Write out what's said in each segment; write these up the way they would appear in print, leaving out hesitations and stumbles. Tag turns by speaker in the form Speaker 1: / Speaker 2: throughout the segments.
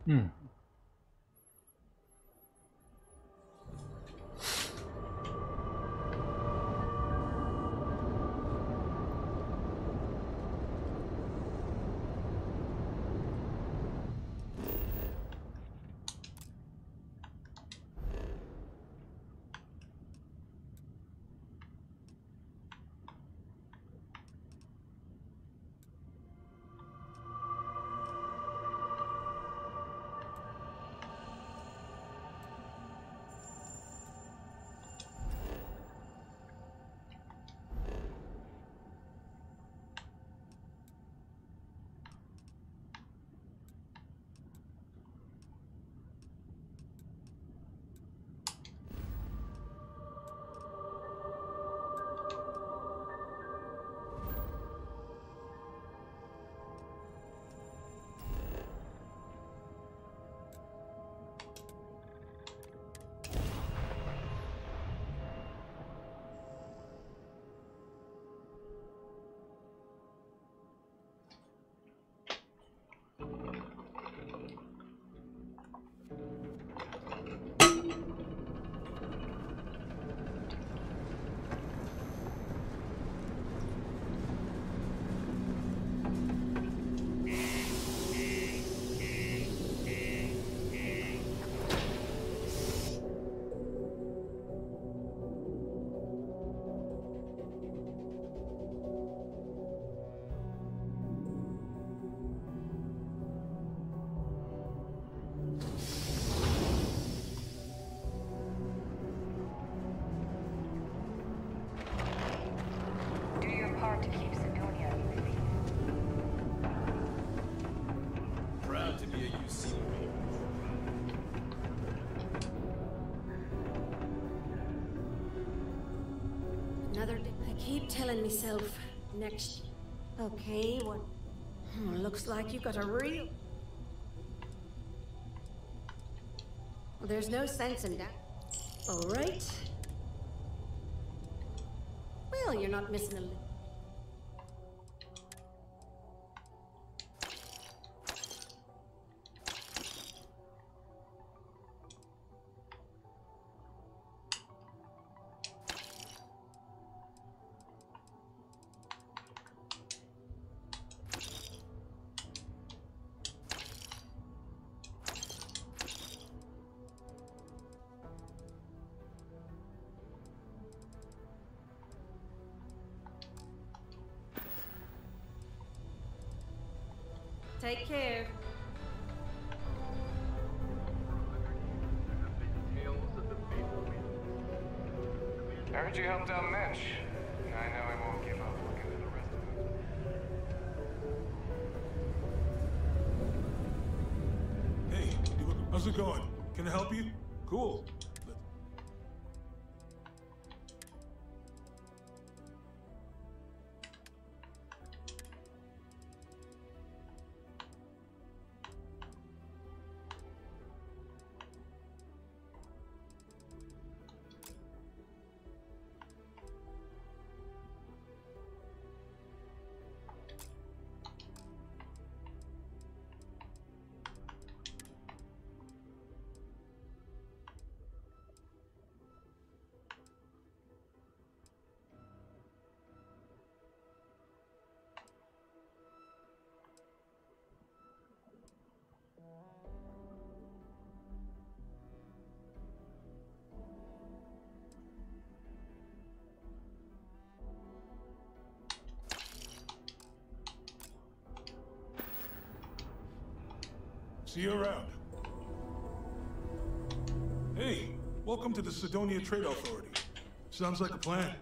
Speaker 1: Hmm.
Speaker 2: To keep Sidonia moving.
Speaker 3: Proud to be a UC.
Speaker 4: Another day. I keep telling myself next. Okay, what? Looks like you got a real. Well, there's no sense in that. All right. Well, you're not missing a lick. Take care.
Speaker 5: I heard you helped out Mitch. I know I won't give up looking at the rest of them.
Speaker 6: Hey, how's it going? Can I help you? Cool. See you around. Hey, welcome to the Sidonia Trade Authority. Sounds like a plan.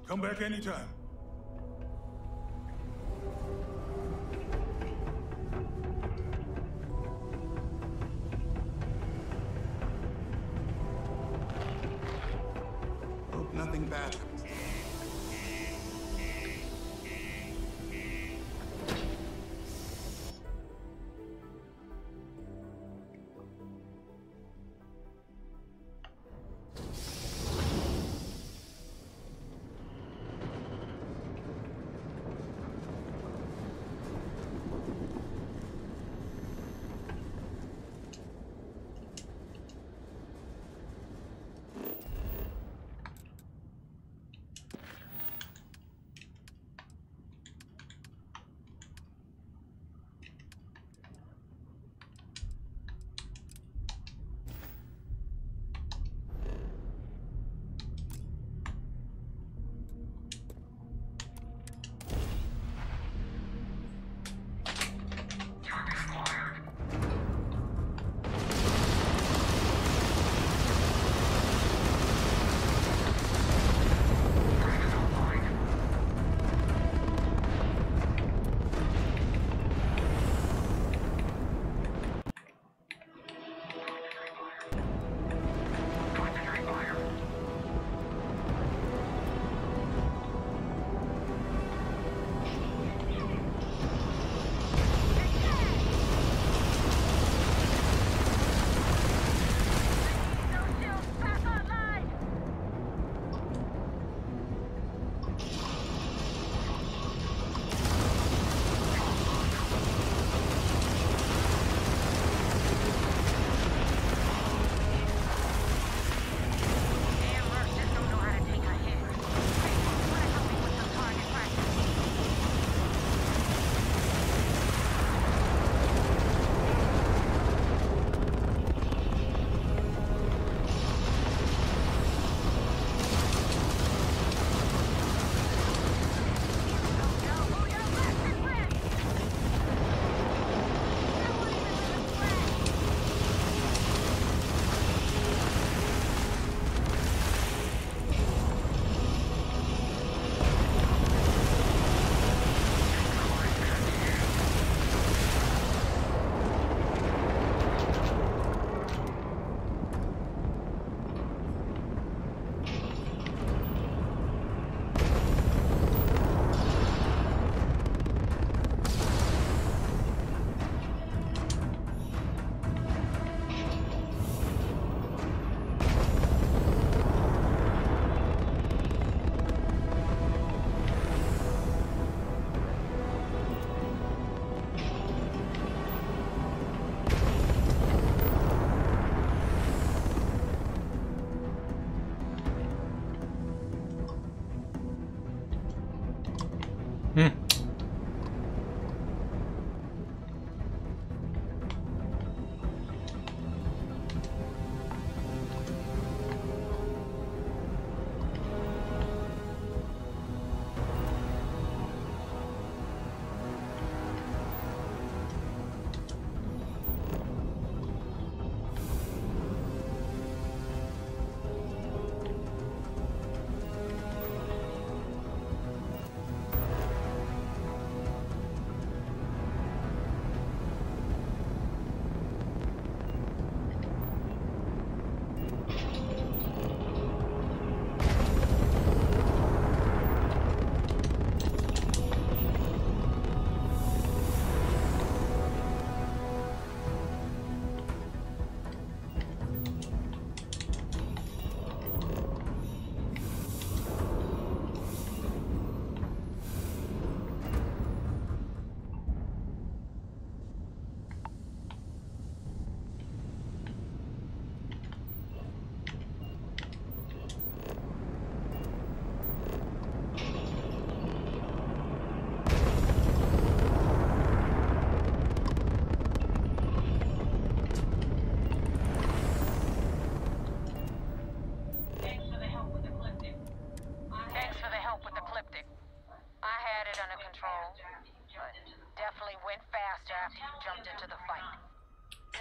Speaker 6: Come back anytime. nothing bad happens.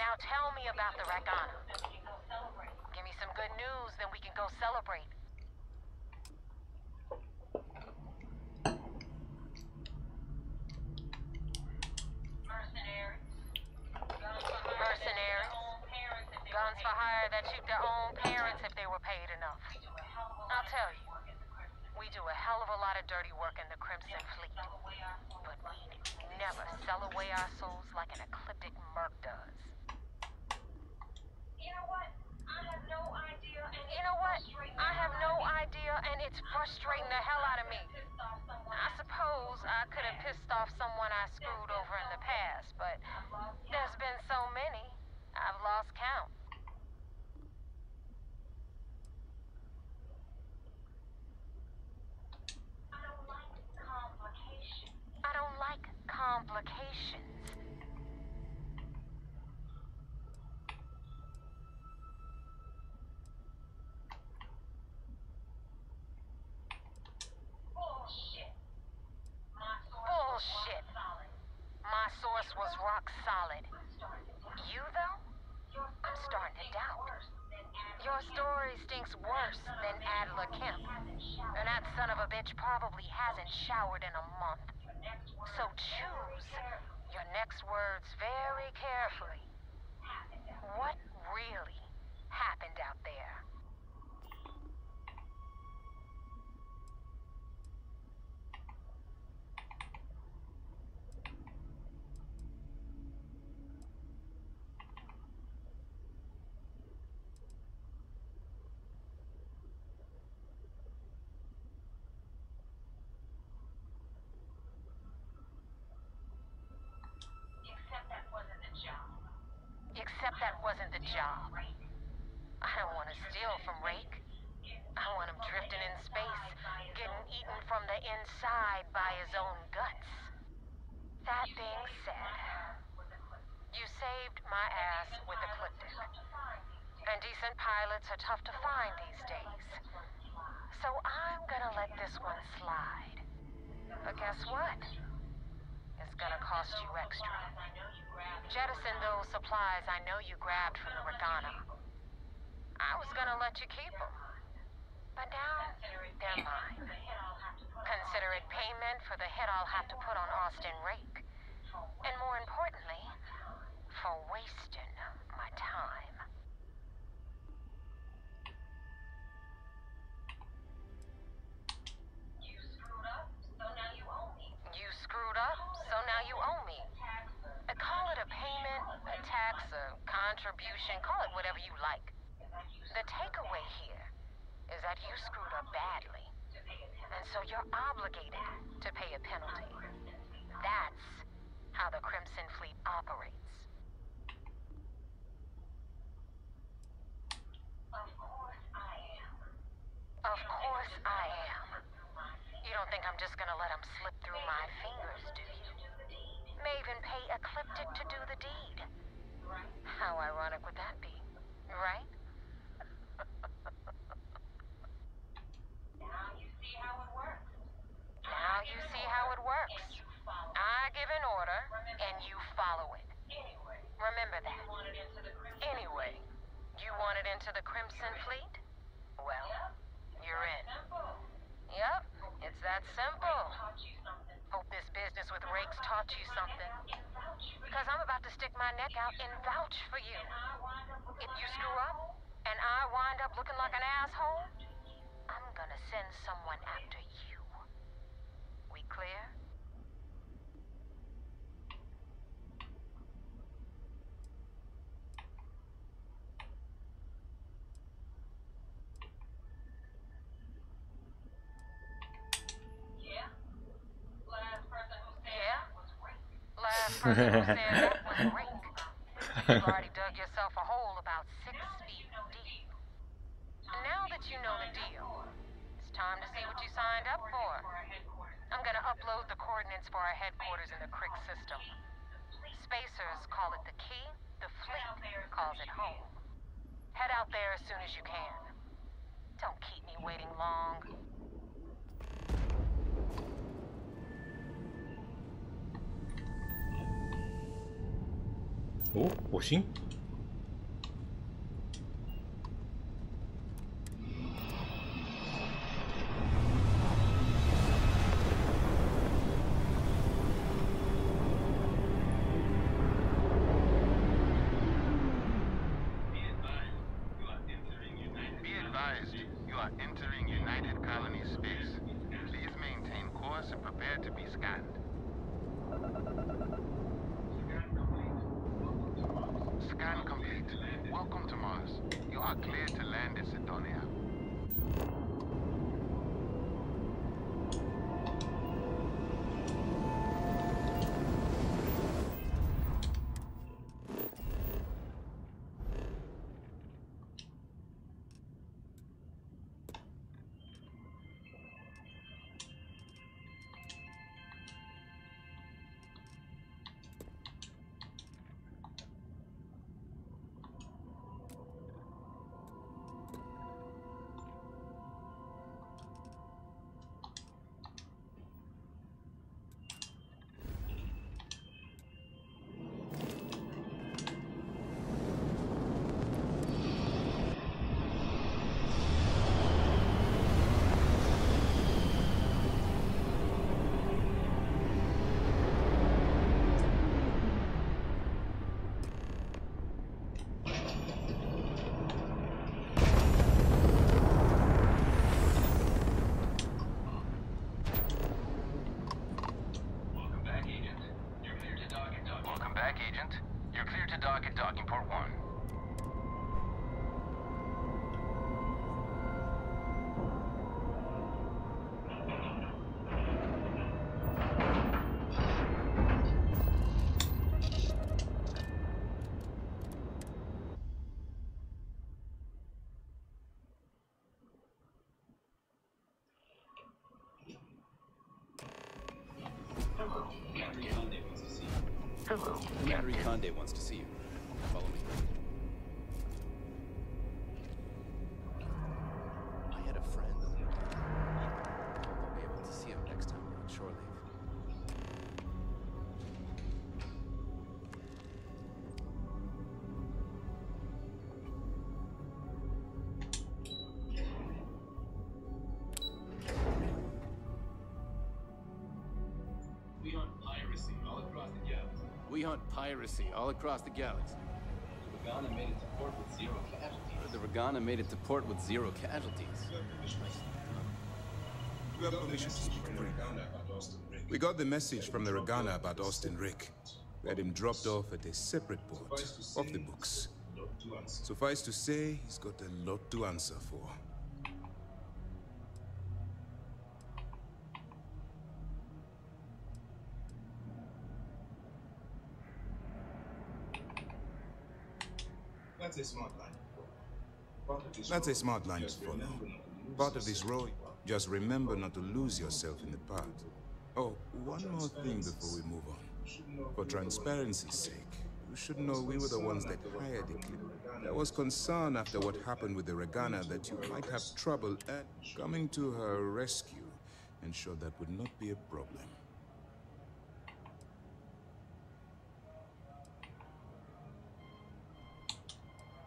Speaker 1: Now tell me about the Rakana. Give me some good news, then we can go celebrate. Mercenaries. Guns for hire that shoot their own parents if they were paid enough. I'll tell you, We do a hell of a lot of dirty work in the Crimson Fleet. But we never sell away our souls like an ecliptic merc does.
Speaker 2: You know what? I have no idea, and
Speaker 1: You know what? I have no idea, and it's frustrating the hell out of me. I suppose I could have pissed off someone I screwed over in the past, but there's been so many, I've lost count. I don't like complications. Bullshit. My source was rock solid. You, though? I'm starting to doubt. Your story stinks worse than Adler Kemp. And that son of a bitch probably hasn't showered in a month. So choose your next words very carefully. What really happened out there? Except that wasn't the job. I don't want to steal from Rake. I want him drifting in space, getting eaten from the inside by his own guts. That being said, you saved my ass with Ecliptic. And decent pilots are tough to find these days. So I'm gonna let this one slide. But guess what? It's gonna cost you extra. Jettison those supplies I know you grabbed from the Regana. I was gonna let you keep them. But now, they're mine. Consider it payment for the hit I'll have to put on Austin Rake. And more importantly, for wasting my time.
Speaker 2: you screwed up, so now you owe me.
Speaker 1: You screwed up, so now you owe me. Call it a payment, a tax, a contribution, call it whatever you like. The takeaway here is that you screwed up badly. And so you're obligated to pay a penalty. That's how the Crimson Fleet operates.
Speaker 2: Of course I am.
Speaker 1: Of course I am. You don't think I'm just gonna let him slip through my fingers, do you? May even pay Ecliptic to do the deed. How ironic would that be, right?
Speaker 2: Now you see how it works.
Speaker 1: Now you see how it works. I give an order, and you follow it. Remember that. Anyway, you want it into the Crimson Fleet? Well, you're in. Yep, it's that simple. Hope this business with Rake's taught you something. Because I'm about to stick my neck out and vouch for you. If you screw up, and I wind up looking like an asshole, I'm gonna send someone after you. We clear? Last person who said that was Rake. You've already dug yourself a hole about 6 feet deep. Now that you know the deal, it's time to see what you signed up for. I'm gonna upload the coordinates for our headquarters in the Crick system. Spacers call it the key, the fleet calls it home. Head out there as soon as you can. Don't keep me waiting long.
Speaker 7: Oh, 火星。
Speaker 8: Be advised, you are entering United Colony space.
Speaker 7: Welcome to Mars. You are clear to land in Sidonia. Welcome back, Agent. You're clear to dock at docking port 1. Hello.
Speaker 3: Commander Conde wants to see you. Follow me. I had a friend on the I'll be able to see him next time we're on shore leave.
Speaker 8: We hunt piracy all across the galaxy.
Speaker 3: We hunt piracy all across the galaxy.
Speaker 8: The Regana made it to port with 0 casualties.
Speaker 3: The Regana made it to port with 0 casualties.
Speaker 9: You have permission to speak freely. We got the message from the Regana about Austin Rick. We had him dropped off at a separate port, off the books. Suffice to say, he's got a lot to answer for.
Speaker 10: That's a smart line.
Speaker 9: That's a smart line to follow. Part of this role, just remember not to lose yourself in the part. Oh, one more thing before we move on. For transparency's sake, you should know we were the ones that hired the clip. There was concern after what happened with the Regana that you might have trouble at coming to her rescue. Ensure that would not be a problem.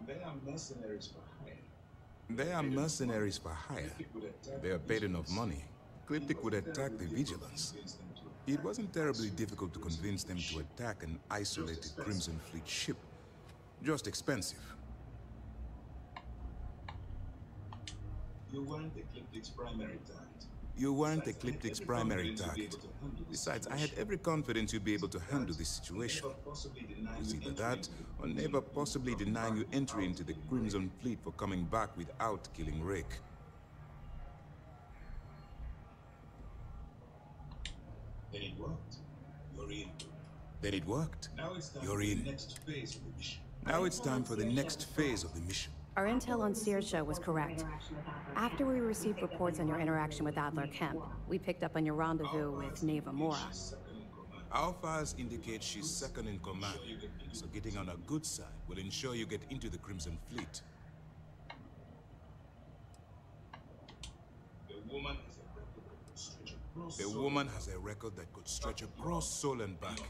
Speaker 10: They are mercenaries for hire.
Speaker 9: They are mercenaries for hire. They are paid enough money. Cryptic would attack the Vigilance. It wasn't terribly difficult to convince them to attack an isolated Crimson Fleet ship. Just expensive.
Speaker 10: You weren't Ecliptic's primary target.
Speaker 9: You weren't Ecliptic's primary target. Besides, I had every confidence you'd be able to handle this situation. It's either that, or never possibly denying you entry into the Crimson Fleet for coming back without killing Rick.
Speaker 10: Then it worked. You're in.
Speaker 9: Then it worked.
Speaker 10: Now it's time
Speaker 9: You're
Speaker 10: for
Speaker 9: in.
Speaker 10: the next phase of the mission.
Speaker 9: Now it's time for the next phase of the mission.
Speaker 11: Our intel on Searsha was correct. After we received reports on your interaction with Adler Kemp, we picked up on your rendezvous with Neva Mora.
Speaker 9: Our files indicate she's second in command, so getting on her good side will ensure you get into the Crimson Fleet. The woman has a record that could stretch across soul and back.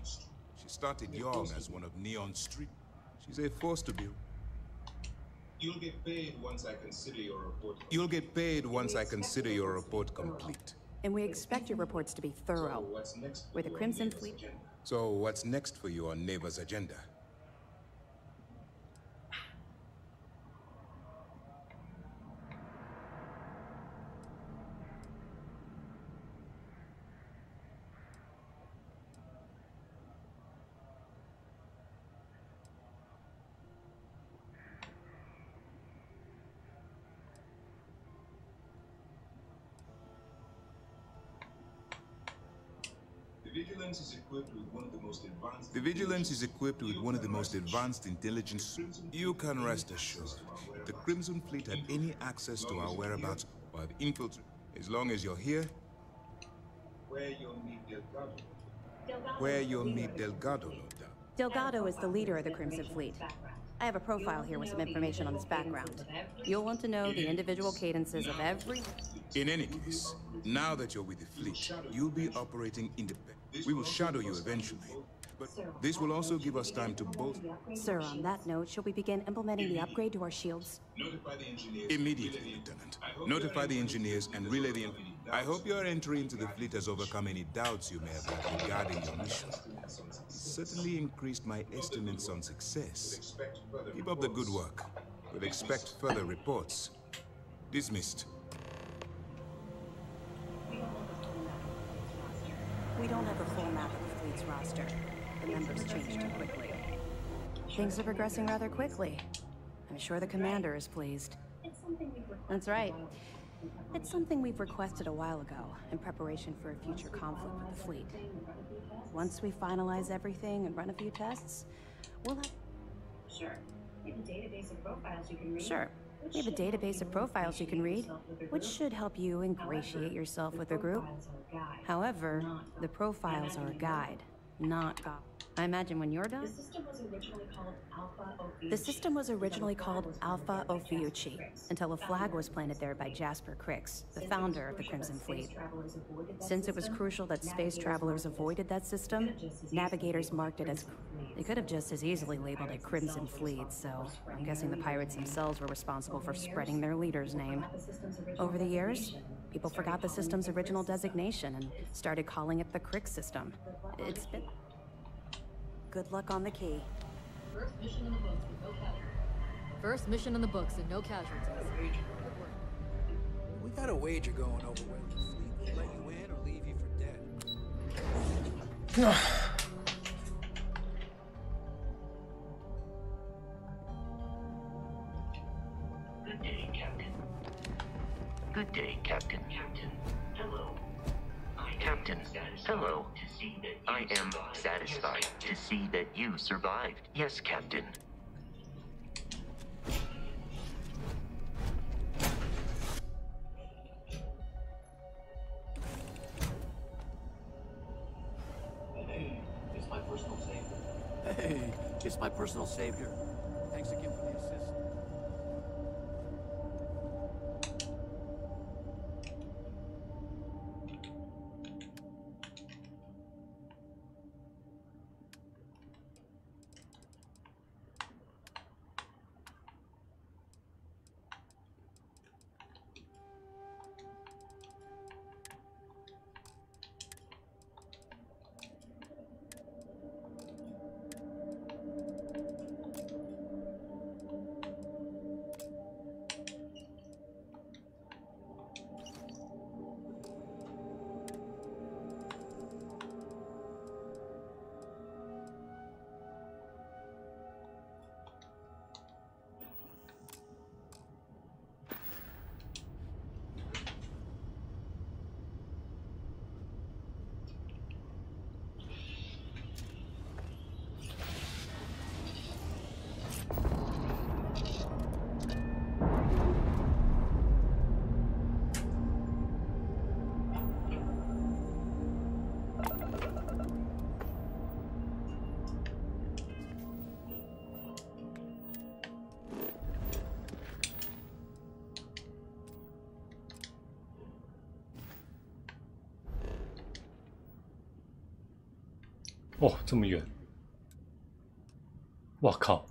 Speaker 9: She started young as one of Neon's street. She's a force to be.
Speaker 10: You'll get paid once I consider your report.
Speaker 9: You'll get paid once I consider your report complete.
Speaker 11: And we expect your reports to be thorough.
Speaker 10: What's next?
Speaker 11: With the Crimson Fleet.
Speaker 9: So what's next for you on Neva's agenda?
Speaker 10: Vigilance is equipped with one of the most advanced...
Speaker 9: The Vigilance is equipped with one of the most advanced intelligence. You can rest assured. If the Crimson Fleet had any access to our whereabouts or have infiltrated, as long as you're here,
Speaker 10: Where you'll meet Delgado.
Speaker 9: where you'll meet Delgado, no doubt.
Speaker 11: Delgado is the leader of the Crimson Fleet. I have a profile here with some information on his background. You'll want to know the individual cadences of every...
Speaker 9: In any case, now that you're with the fleet, you'll be operating independently. We will shadow you eventually, but this will also give us time to both...
Speaker 11: Sir, on that note, shall we begin implementing the upgrade to our shields?
Speaker 10: Notify the engineers.
Speaker 9: Immediately, Lieutenant. Notify the engineers and relay the... I hope your entry into the fleet has overcome any doubts you may have had regarding your mission. It certainly increased my estimates on success. Keep up the good work. We'll expect further reports. Dismissed.
Speaker 11: We don't have a full map of the fleet's roster. The members change too quickly. Things are progressing rather quickly. I'm sure the commander is pleased. That's right. It's something we've requested a while ago, in preparation for a future conflict with the fleet. Once we finalize everything and run a few tests, we'll have...
Speaker 12: Sure. We have a database of profiles you can read.
Speaker 11: Sure. We have a database of profiles you can read, which should help you ingratiate yourself with the group. However, the profiles are a guide, not God. I imagine when you're done...
Speaker 12: The system was originally called Alpha Ophiuchi.
Speaker 11: The system was originally called Alpha Ophiuchi, until a flag was planted there by Jasper Crix, the founder of the Crimson Fleet. Since it was crucial that space travelers avoided that system, navigators marked it as... They could have just as easily labeled it Crimson Fleet, so I'm guessing the pirates themselves were responsible for spreading their leader's name. Over the years, people forgot the system's original designation and started calling it the Crix system. It's been... Good luck on the key.
Speaker 13: First mission in the books with no casualties. First mission in the books and no casualties.
Speaker 3: We got a wager going over whether the fleet will let you in or leave you for dead.
Speaker 14: Good day, Captain. Good day, Captain. Captain, hello. Captain, hello. I am satisfied to see that you survived. Yes, Captain.
Speaker 8: Hey, it's my personal savior.
Speaker 3: Hey, it's my personal savior. Thanks again for the assist.
Speaker 15: 哦，这么远！我靠！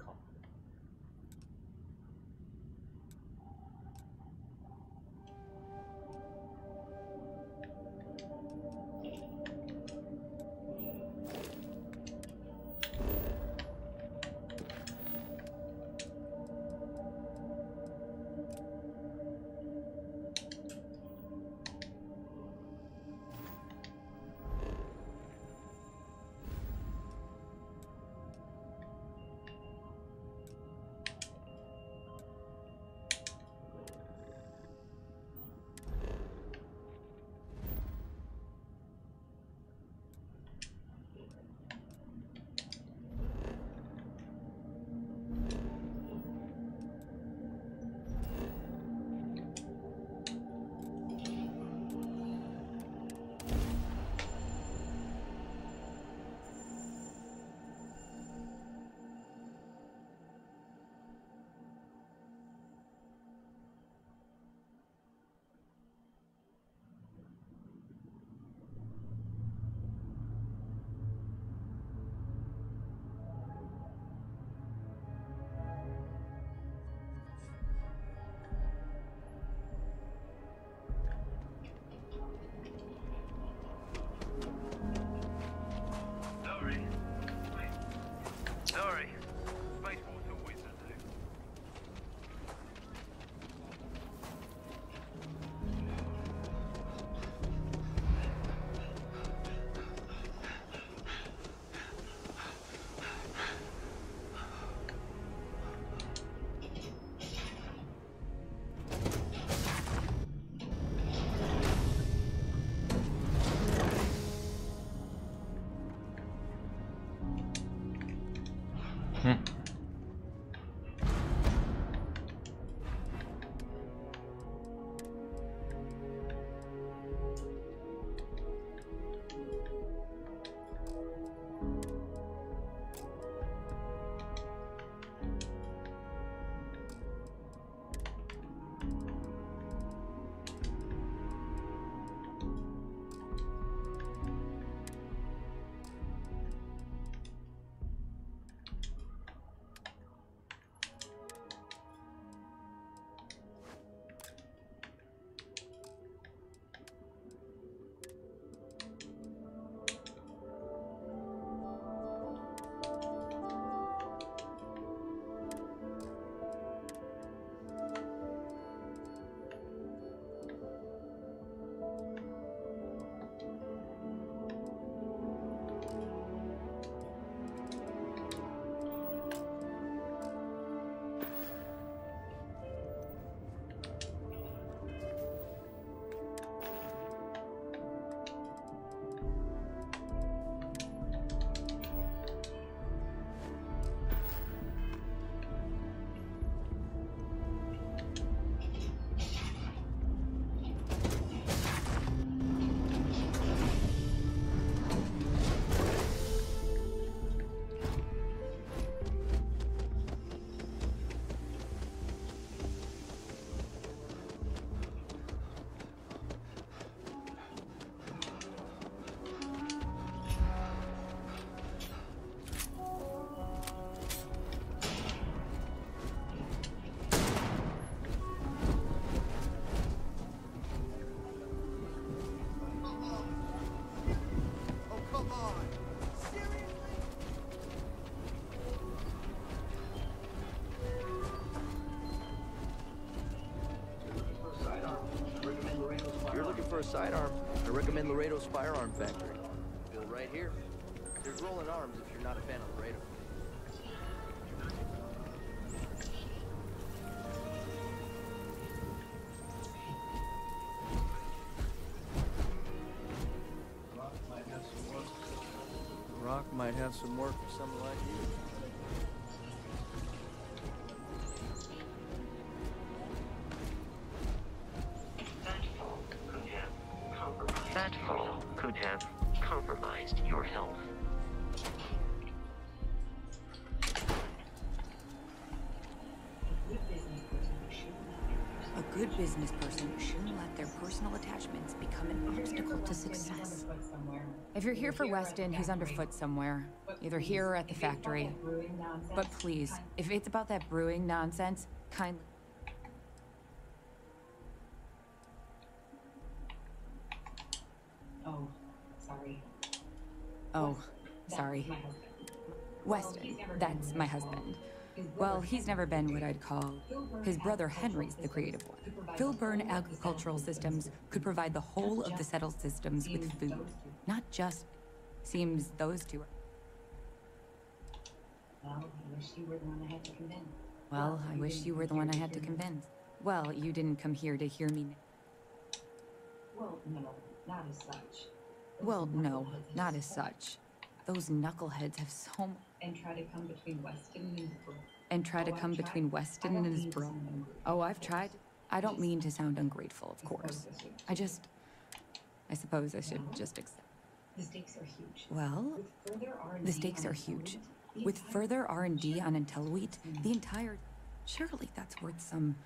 Speaker 16: For a sidearm, I recommend Laredo's Firearm Factory. Built right here. There's rolling arms if you're not a fan of Laredo. Rock might have some work for someone like you.
Speaker 14: That fall could have compromised your health.
Speaker 11: A good business person shouldn't let their personal attachments become an obstacle to success. If you're here for Weston, he's underfoot somewhere. Either here or at the factory. But please, if it's about that brewing nonsense, kindly...
Speaker 12: Oh, sorry.
Speaker 11: Oh, sorry. Weston, that's my husband. Well, he's never been what I'd call... His brother Henry's the creative one. Filburn Agricultural Systems could provide the whole of the settled systems with food. Not just... Seems those two are...
Speaker 12: Well, I wish you were the one I had to convince.
Speaker 11: Well, I wish you were the one I had to convince. Well, you didn't come here to hear me...
Speaker 12: Well, no, not as such.
Speaker 11: Well, no, not as such. Those knuckleheads have so much...
Speaker 12: And try to come between Weston and his bro.
Speaker 11: And try to come between Weston and his bro. Oh, I've tried. I don't mean to sound ungrateful, of course. I suppose I should just accept.
Speaker 12: The stakes are huge.
Speaker 11: Well, the stakes are huge. With further R&D on IntelliWheat, the entire... Surely that's worth some...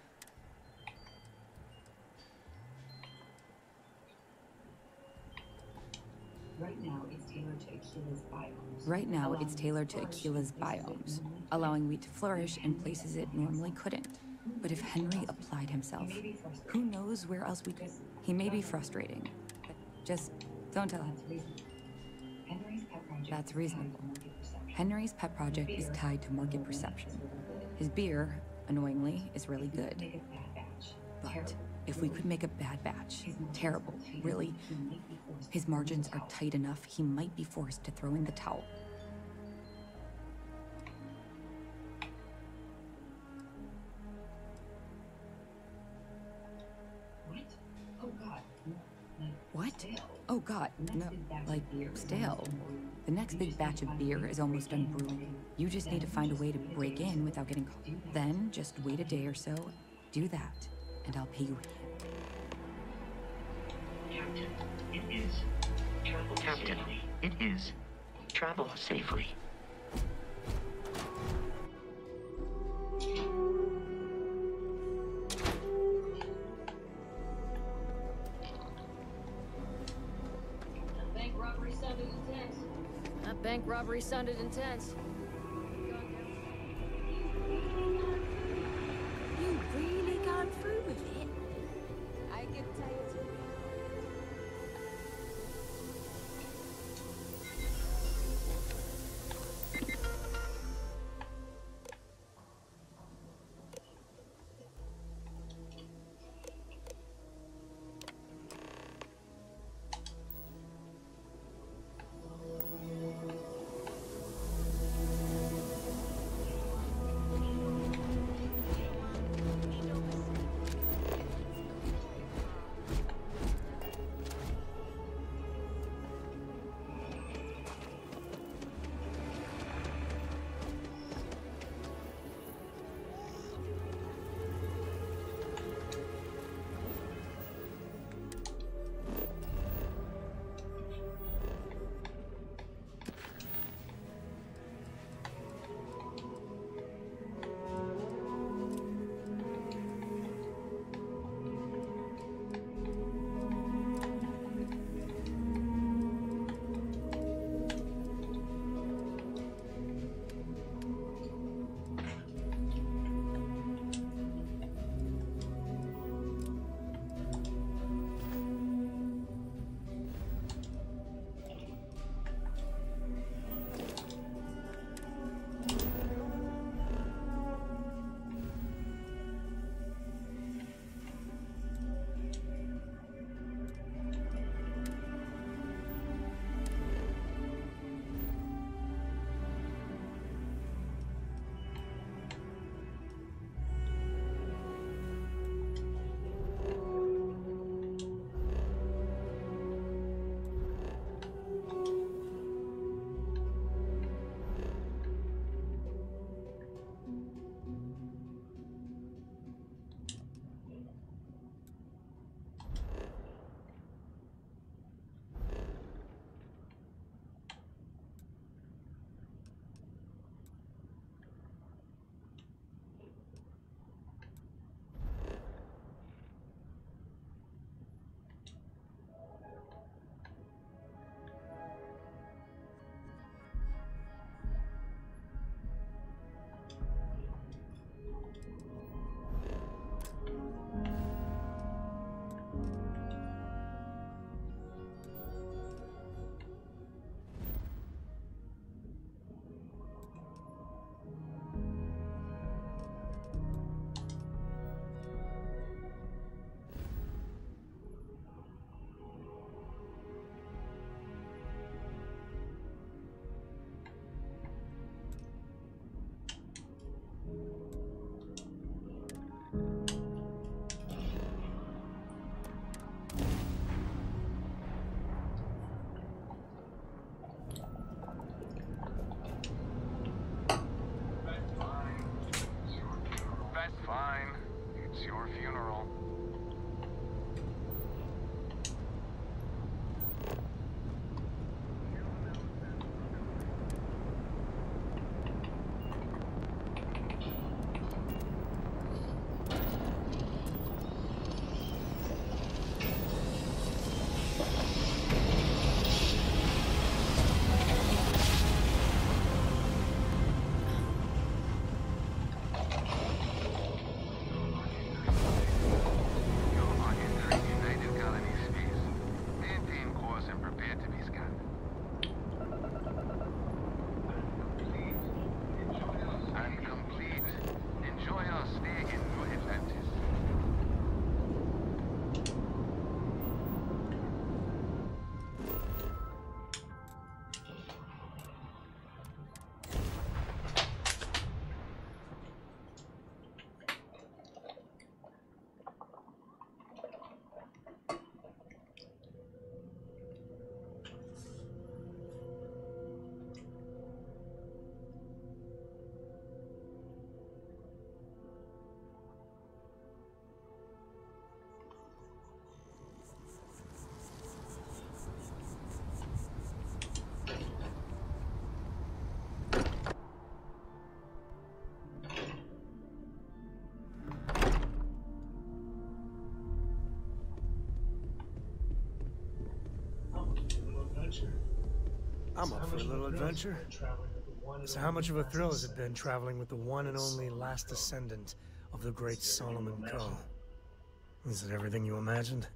Speaker 12: Right now, it's tailored to Aquila's biomes.
Speaker 11: Right now, it's tailored to Aquila's biomes, allowing wheat to flourish in places it normally couldn't. But if Henry applied himself, who knows where else we could... He may be frustrating, but just don't tell him. That's reasonable. Henry's pet project is tied to market perception. His beer, annoyingly, is really good. But if we could make a bad batch, terrible, really, his margins are tight enough, he might be forced to throw in the towel.
Speaker 12: What? Oh God.
Speaker 11: What? Oh God, no, like stale.
Speaker 17: The next big batch of beer is almost done brewing. You just need to find a way to break in without getting caught. Then, just wait a day or so, do that, and I'll pay you.
Speaker 14: Captain, it is travel safely. It is travel safely.
Speaker 13: Bank robbery sounded intense. That bank robbery sounded intense.
Speaker 4: You really gone through with it? I can tell you.
Speaker 18: I'm up for a little adventure. So how much of a thrill has it been traveling with the one and only last descendant of the great Solomon Coe? Is it everything you imagined?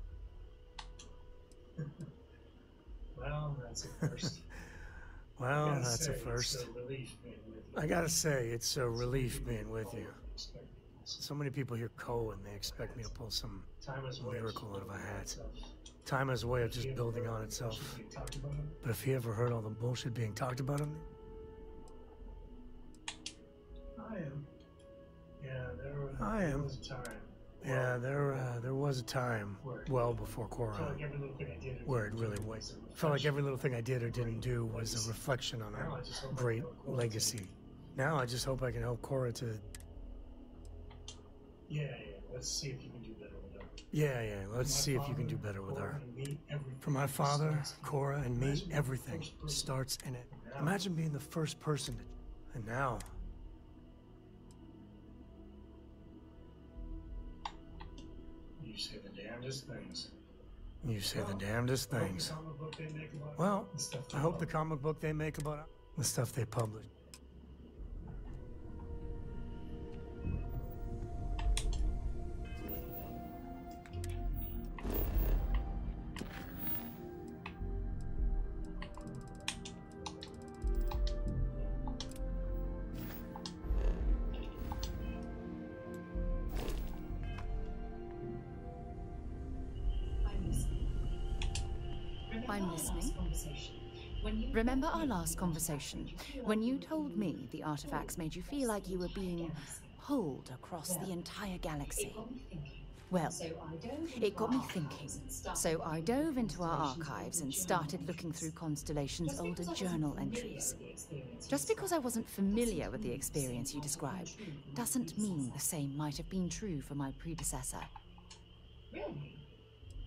Speaker 19: Well, that's a first.
Speaker 18: Well, that's a first. I gotta say, it's a relief being with you. So many people hear Coe and they expect me to pull some miracle out of a hat. Time has a way of just building on itself. But if you ever heard all the bullshit being talked about him...
Speaker 19: I am. Yeah,
Speaker 18: there was
Speaker 19: a time.
Speaker 18: Yeah, there was a time, well before Korra, where it really was. Felt like every little thing I did or didn't do was a reflection on our great legacy. Now I just hope I can help Korra to...
Speaker 19: Yeah, let's see if you can do better with her.
Speaker 18: Yeah, let's see if you can do better with her. For my father, Korra, and me, everything starts in it. Imagine being the first person to... And now...
Speaker 19: You say the damnedest things.
Speaker 18: You say the damnedest things. Well, I hope the comic book they make about the stuff they publish.
Speaker 11: I'm listening. Remember our last conversation? When you told me the artifacts made you feel like you were being pulled across the entire galaxy. Well, it got me thinking. So I dove into our archives and started looking through Constellation's older journal entries. Just because I wasn't familiar with the experience you described doesn't mean the same might have been true for my predecessor.
Speaker 12: Really?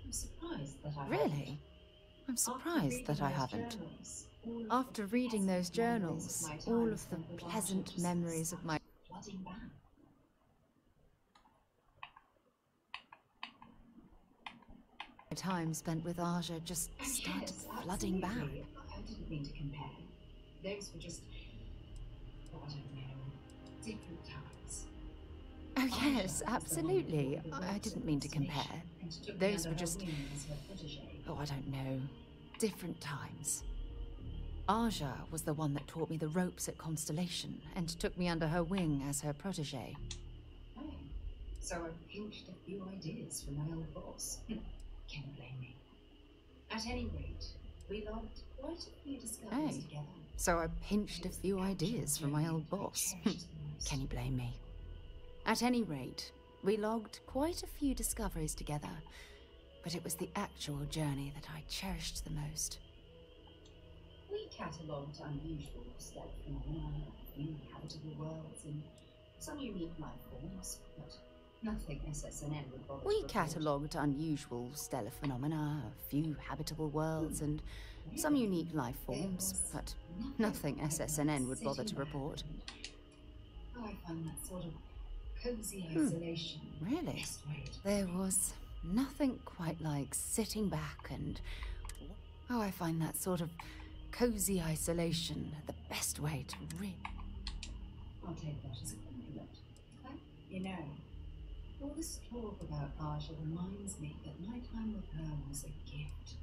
Speaker 12: I'm surprised that I
Speaker 11: Really? I'm surprised that I haven't. After reading those journals, all of the pleasant memories of my time spent with Aja just started flooding back.
Speaker 12: I didn't mean to compare. Those were just, I don't know, different times.
Speaker 11: Oh yes, absolutely. I didn't mean to compare. Those were just, oh, I don't know, different times. Aja was the one that taught me the ropes at Constellation and took me under her wing as her protege.
Speaker 12: Oh, so I pinched a few ideas from my old boss. Can you blame me? At any rate, we logged quite a few discoveries together.
Speaker 11: So I pinched a few ideas from my old boss. Can you blame me? At any rate, we logged quite a few discoveries together, but it was the actual journey that I cherished the most.
Speaker 12: We catalogued unusual stellar phenomena, new habitable worlds, and some unique life forms, but nothing SSNN would bother.
Speaker 11: We catalogued unusual stellar phenomena, a few habitable worlds, and some unique life forms, but nothing SSNN would bother to report.
Speaker 12: Oh, I find that sort of cozy isolation.
Speaker 11: Really? There was nothing quite like sitting back and... Oh, I find that sort of cozy isolation the best way to
Speaker 12: I'll take that as a compliment. You know, all this talk about Aja reminds me that my time with her was a gift.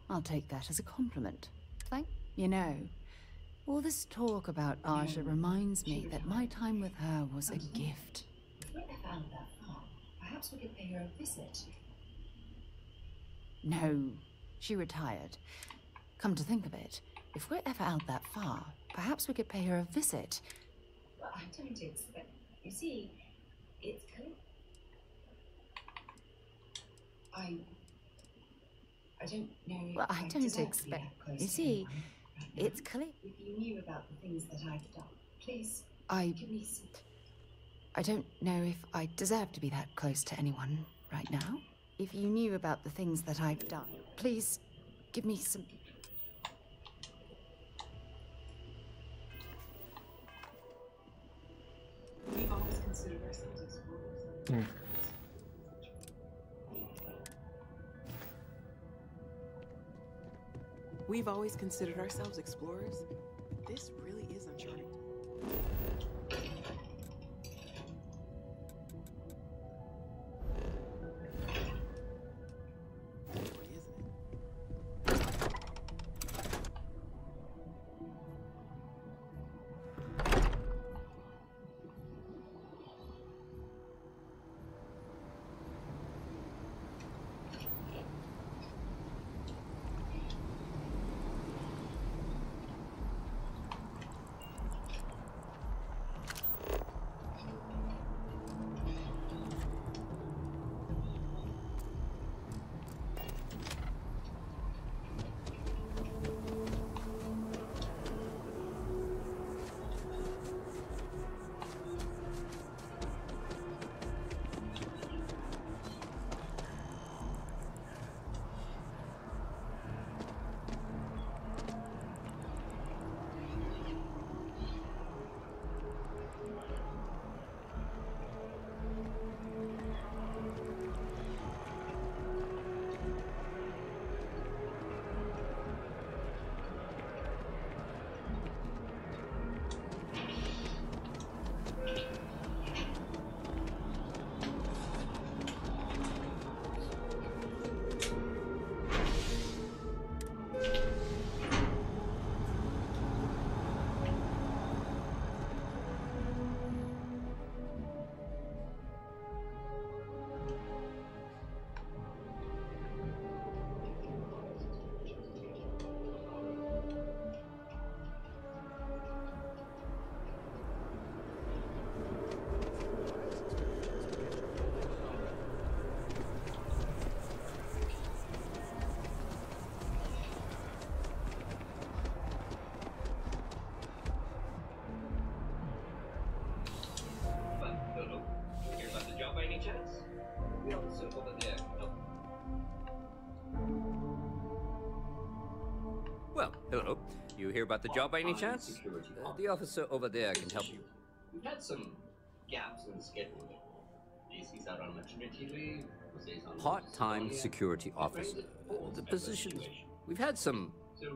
Speaker 11: I'll take that as a compliment. You know, all this talk about Aja reminds me that my time with her was a gift.
Speaker 12: If we're ever out that far, perhaps we could pay her a visit.
Speaker 11: No, she retired. Come to think of it, if we're ever out that far, perhaps we could pay her a visit.
Speaker 12: Well, I don't expect... You see, it's clear... I don't know...
Speaker 11: Well, I don't expect... You see, it's clear...
Speaker 12: If you knew about the things that I've done, please give me some...
Speaker 11: I don't know if I deserve to be that close to anyone right now. If you knew about the things that I've done, please give me some...
Speaker 12: We've always considered ourselves explorers.
Speaker 20: We've always considered ourselves explorers. This really is uncharted.
Speaker 21: Well, hello. You hear about the job by any chance? The officer over there can help you.
Speaker 8: We've had some gaps in the schedule. Macy's out on maternity leave. Jose's on
Speaker 21: Part-time security officer. The positions. We've had some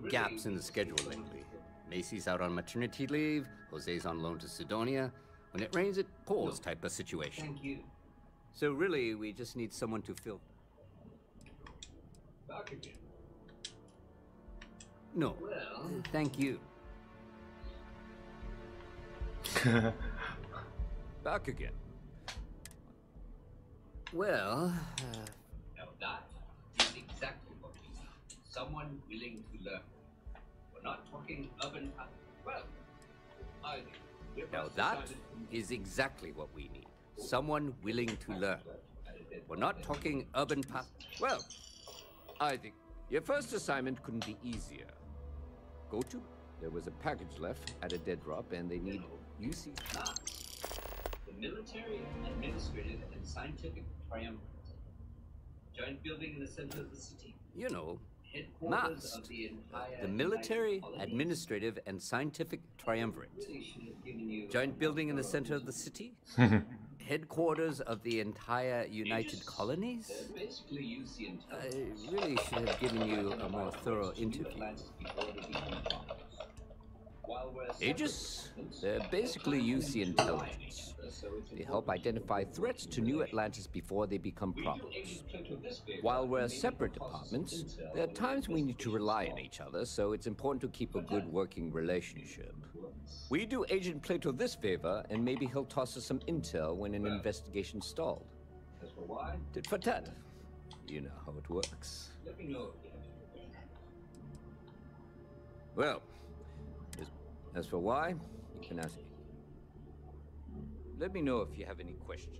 Speaker 21: gaps in the schedule lately. Macy's out on maternity leave. Jose's on loan to Sidonia. When it rains, it pours type of situation.
Speaker 8: Thank you.
Speaker 21: So really, we just need someone to fill.
Speaker 8: Back again.
Speaker 21: No.
Speaker 8: Well.
Speaker 21: Thank you. Back again. Well.
Speaker 8: Now that is exactly what we need. Someone willing to learn. We're not talking urban. Well, either.
Speaker 21: Now that is exactly what we need. Someone willing to learn. We're not talking urban path. Well, I think your first assignment couldn't be easier. Go to. There was a package left at a dead drop, and they need UC.
Speaker 8: The military, administrative, and scientific triumvirate. Joint building in the center of the city.
Speaker 21: You know,
Speaker 8: Headquarters
Speaker 21: MAST.
Speaker 8: of the entire
Speaker 21: The military,
Speaker 8: United Colonies.
Speaker 21: administrative, and scientific triumvirate.
Speaker 8: Really should have given you
Speaker 21: Joint building in the center of the city. Headquarters of the entire United Colonies.
Speaker 8: Basically, use the
Speaker 21: I really should have given you a more thorough interview. Aegis? They're basically use the intelligence. They help identify threats to New Atlantis before they become problems. While we're separate departments, there are times we need to rely on each other, so it's important to keep a good working relationship. We do Agent Plato this favor, and maybe he'll toss us some intel when an investigation stalled. Tit for tat. You know how it works.
Speaker 8: Let me know.
Speaker 21: Well, as for why, you can ask me. Let me know if you have any questions.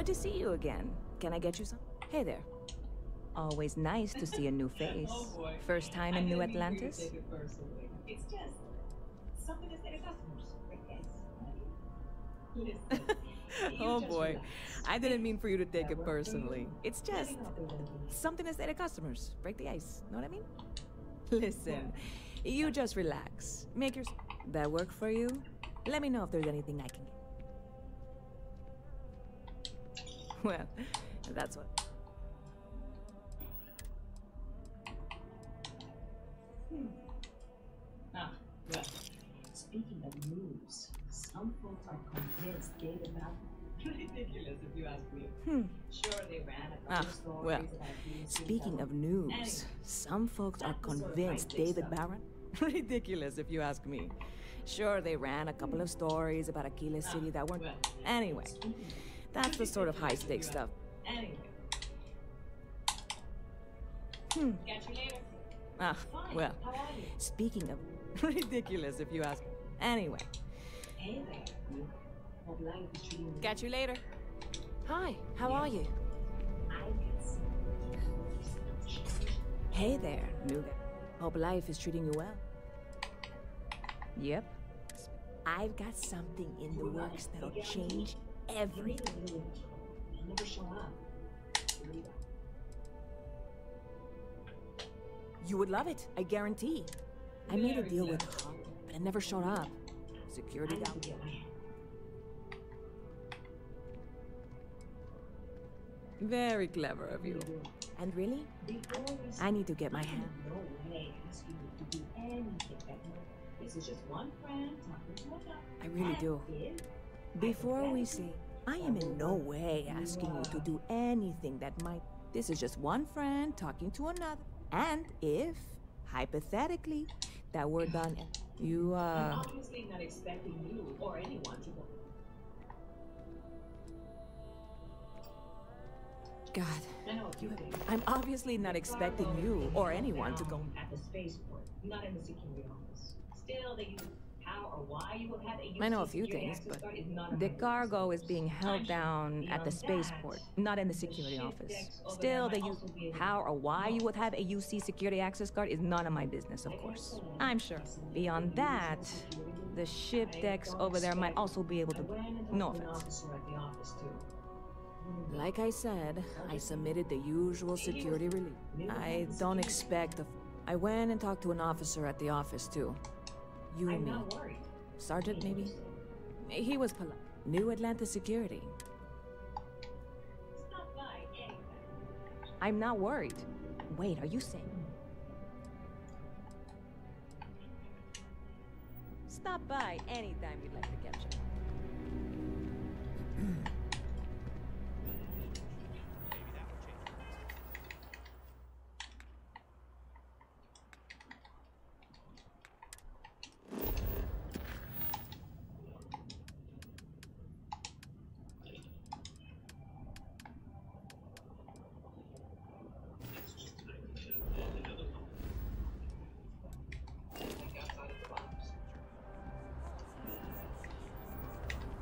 Speaker 5: Good to see you again. Can I get you some? Hey there. Always nice to see a new face. First time in New Atlantis?
Speaker 12: It's just something to say to customers.
Speaker 5: Oh boy, I didn't mean for you to take it personally. It's just something to say to customers. Break the ice, know what I mean? Listen, you just relax. Make your... That work for you? Let me know if there's anything I can get. Well, that's what...
Speaker 12: Ah, well, speaking of moves, some folks are convinced Gabe and Malcolm ridiculous if you ask me. Sure, they ran a couple of stories
Speaker 5: well,
Speaker 12: about being
Speaker 5: speaking of news, some folks are convinced David Barron? Ridiculous if you ask me. Sure, they ran a couple of stories about Aquila City that weren't... Anyway, that's the sort of high-stakes stuff.
Speaker 12: Anyway. Catch you later.
Speaker 5: Ah, well,
Speaker 12: How are you?
Speaker 5: speaking of... Ridiculous if you ask... Anyway.
Speaker 12: Hey there. Hope life is treating you.
Speaker 5: Catch you later. Hi, how are you? Hey there, new guy. Hope life is treating you well. Yep. I've got something in the works that'll change everything.
Speaker 12: Never show up.
Speaker 5: You would love it, I guarantee. I made a deal with Hub, but it never showed up. Security down. Very clever of you. And really, I need to get my hand.
Speaker 12: No way asking you to do anything that this is just one friend talking to another.
Speaker 5: I really do. Before we say, I am in no way asking you to do anything that might... This is just one friend talking to another. And if, hypothetically, that we're done, you,
Speaker 12: I'm obviously not expecting you or anyone to go.
Speaker 5: God,
Speaker 12: I know a few things.
Speaker 5: I'm obviously not expecting you or anyone to go.
Speaker 12: At the spaceport, not in the security office. Still, they use how or why you would have a
Speaker 5: I know a few things, but the cargo is being held down at the spaceport, not in the security office. Still, they use how or why you would have a UC security access card is none of my business, of course. I'm sure. Beyond that, the ship decks over there might also be able to... No offense. Like I said, I submitted the usual security relief. I don't expect a... I went and talked to an officer at the office, too. You and me. Sergeant, maybe? He was polite. New Atlanta Security. I'm not worried. Wait, are you saying... Stop by anytime you'd like to capture.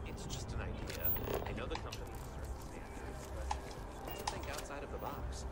Speaker 3: It's just an idea. I know the company has certain standards, but think outside of the box.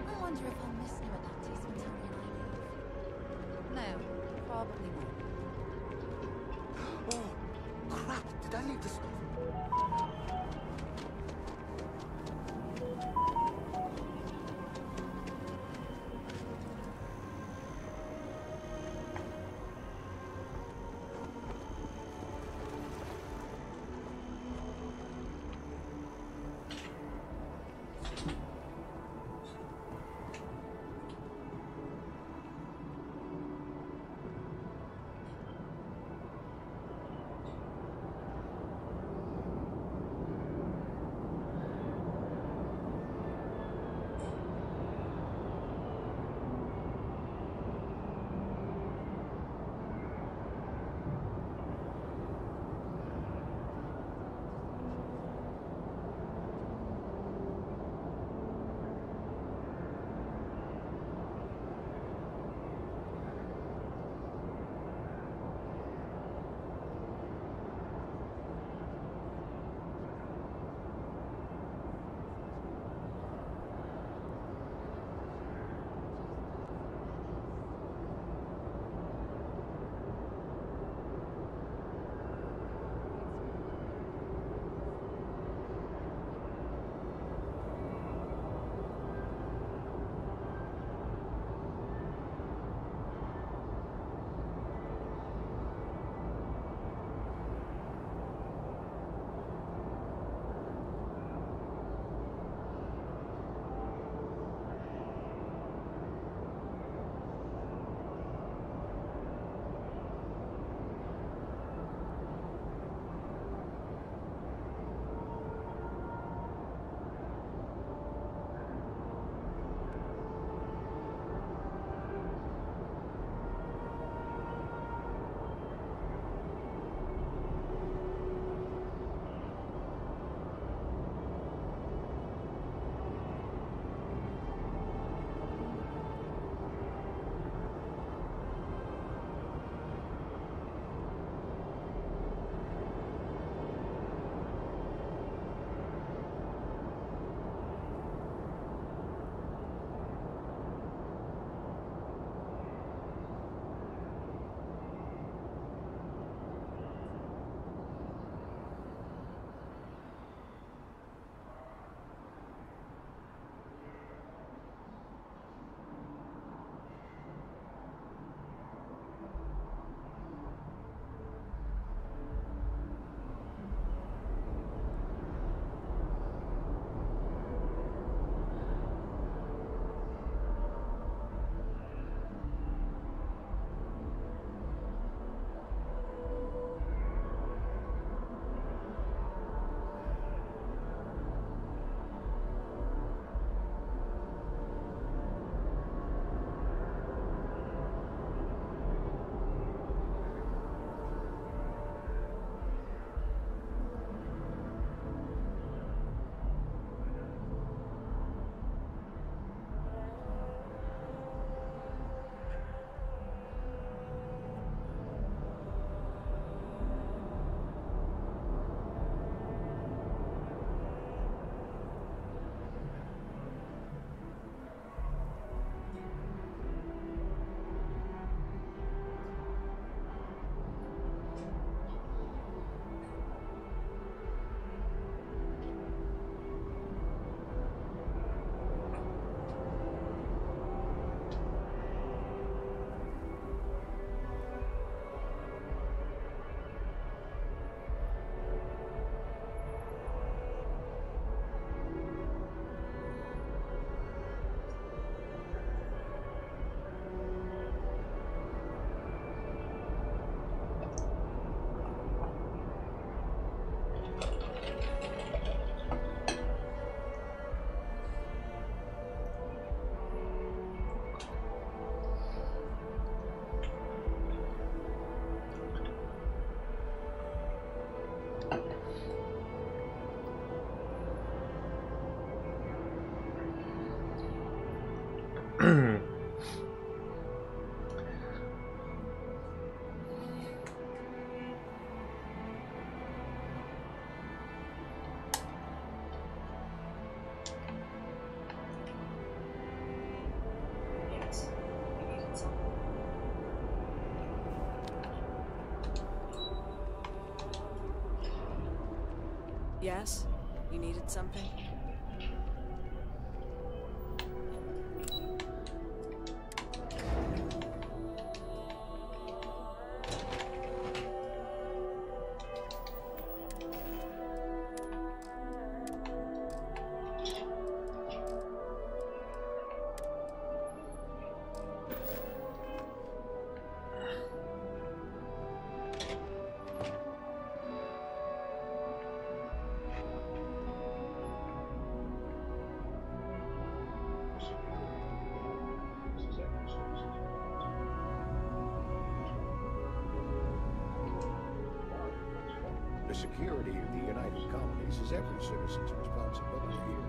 Speaker 13: I wonder if I'll miss New Atlantis when Tony and I leave. No, probably won't.
Speaker 22: Oh, crap! Did I leave this?
Speaker 20: Yes? You needed something?
Speaker 2: The security of the United Colonies is every citizen's responsibility here,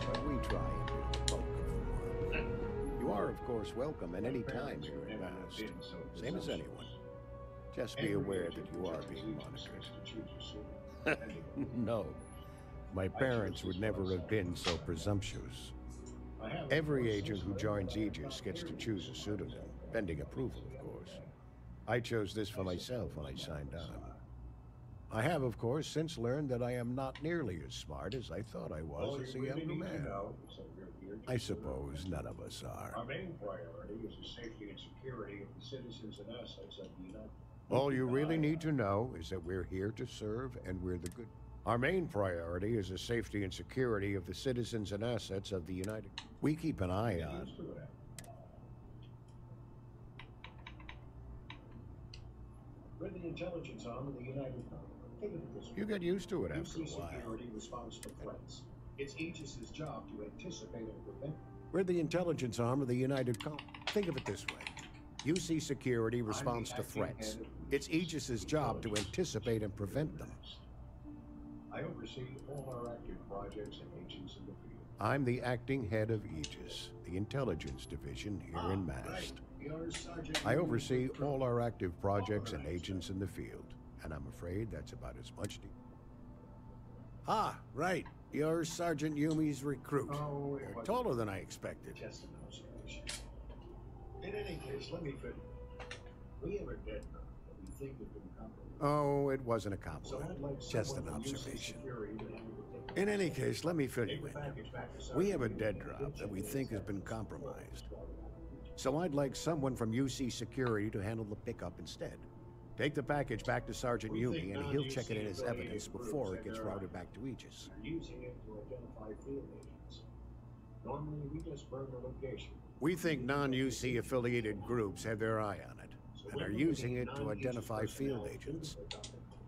Speaker 2: but we try and do the bulk of the work. You are, of course, welcome at any time here in Mast, same as anyone. Just be aware that you are being monitored. No, my parents would never have been so presumptuous. Every agent who joins Aegis gets to choose a pseudonym, pending approval, of course. I chose this for myself when I signed on. I have, of course, since learned that I am not nearly as smart as I thought I was as a younger man. I suppose none of us are.
Speaker 6: Our main priority is the safety and security of the citizens and assets of the United States.
Speaker 2: All you really need to know is that we're here to serve and we're the good. Our main priority is the safety and security of the citizens and assets of the United. We keep an eye on.
Speaker 6: We're the intelligence arm of the United States.
Speaker 2: You get used to it after a while.
Speaker 6: Security responds to threats. It's Aegis's job to anticipate and prevent.
Speaker 2: We're the intelligence arm of the United Colonies. Think of it this way. UC security responds to threats. It's Aegis's job to anticipate and prevent them.
Speaker 6: I oversee all our active projects and agents in the field.
Speaker 2: I'm the acting head of Aegis, the intelligence division here in Mast. I oversee all our active projects and agents in the field, and I'm afraid that's about as much. Ah, right. You're Sergeant Yumi's recruit. You're taller than I expected.
Speaker 6: Just an observation. In any case, let me finish. We have a dead man that we think has been compromised.
Speaker 2: Oh, it wasn't a compliment. Just an observation. In any case, let me fill you in. We have a dead drop that we think has been compromised. So I'd like someone from UC Security to handle the pickup instead. Take the package back to Sergeant Yumi, and he'll check it in as evidence before it gets routed back to Aegis.
Speaker 6: Using it to identify field agents. Normally, we just burn the location.
Speaker 2: We think non-UC affiliated groups have their eye on it, and are using it to identify field agents.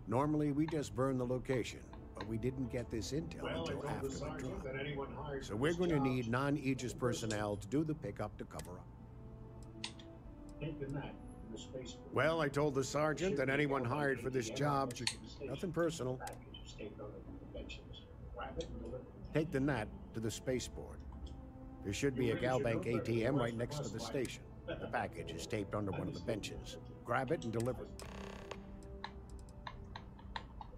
Speaker 2: Normally, we just burn the location, but we didn't get this intel until after the drop. So we're going to need non-Aegis personnel to do the pickup to cover up. Well, I told the sergeant that anyone hired for this job should... Nothing personal. Take the NAT to the spaceport. There should be a Galbank ATM right next to the station. The package is taped under one of the benches. Grab it and deliver it.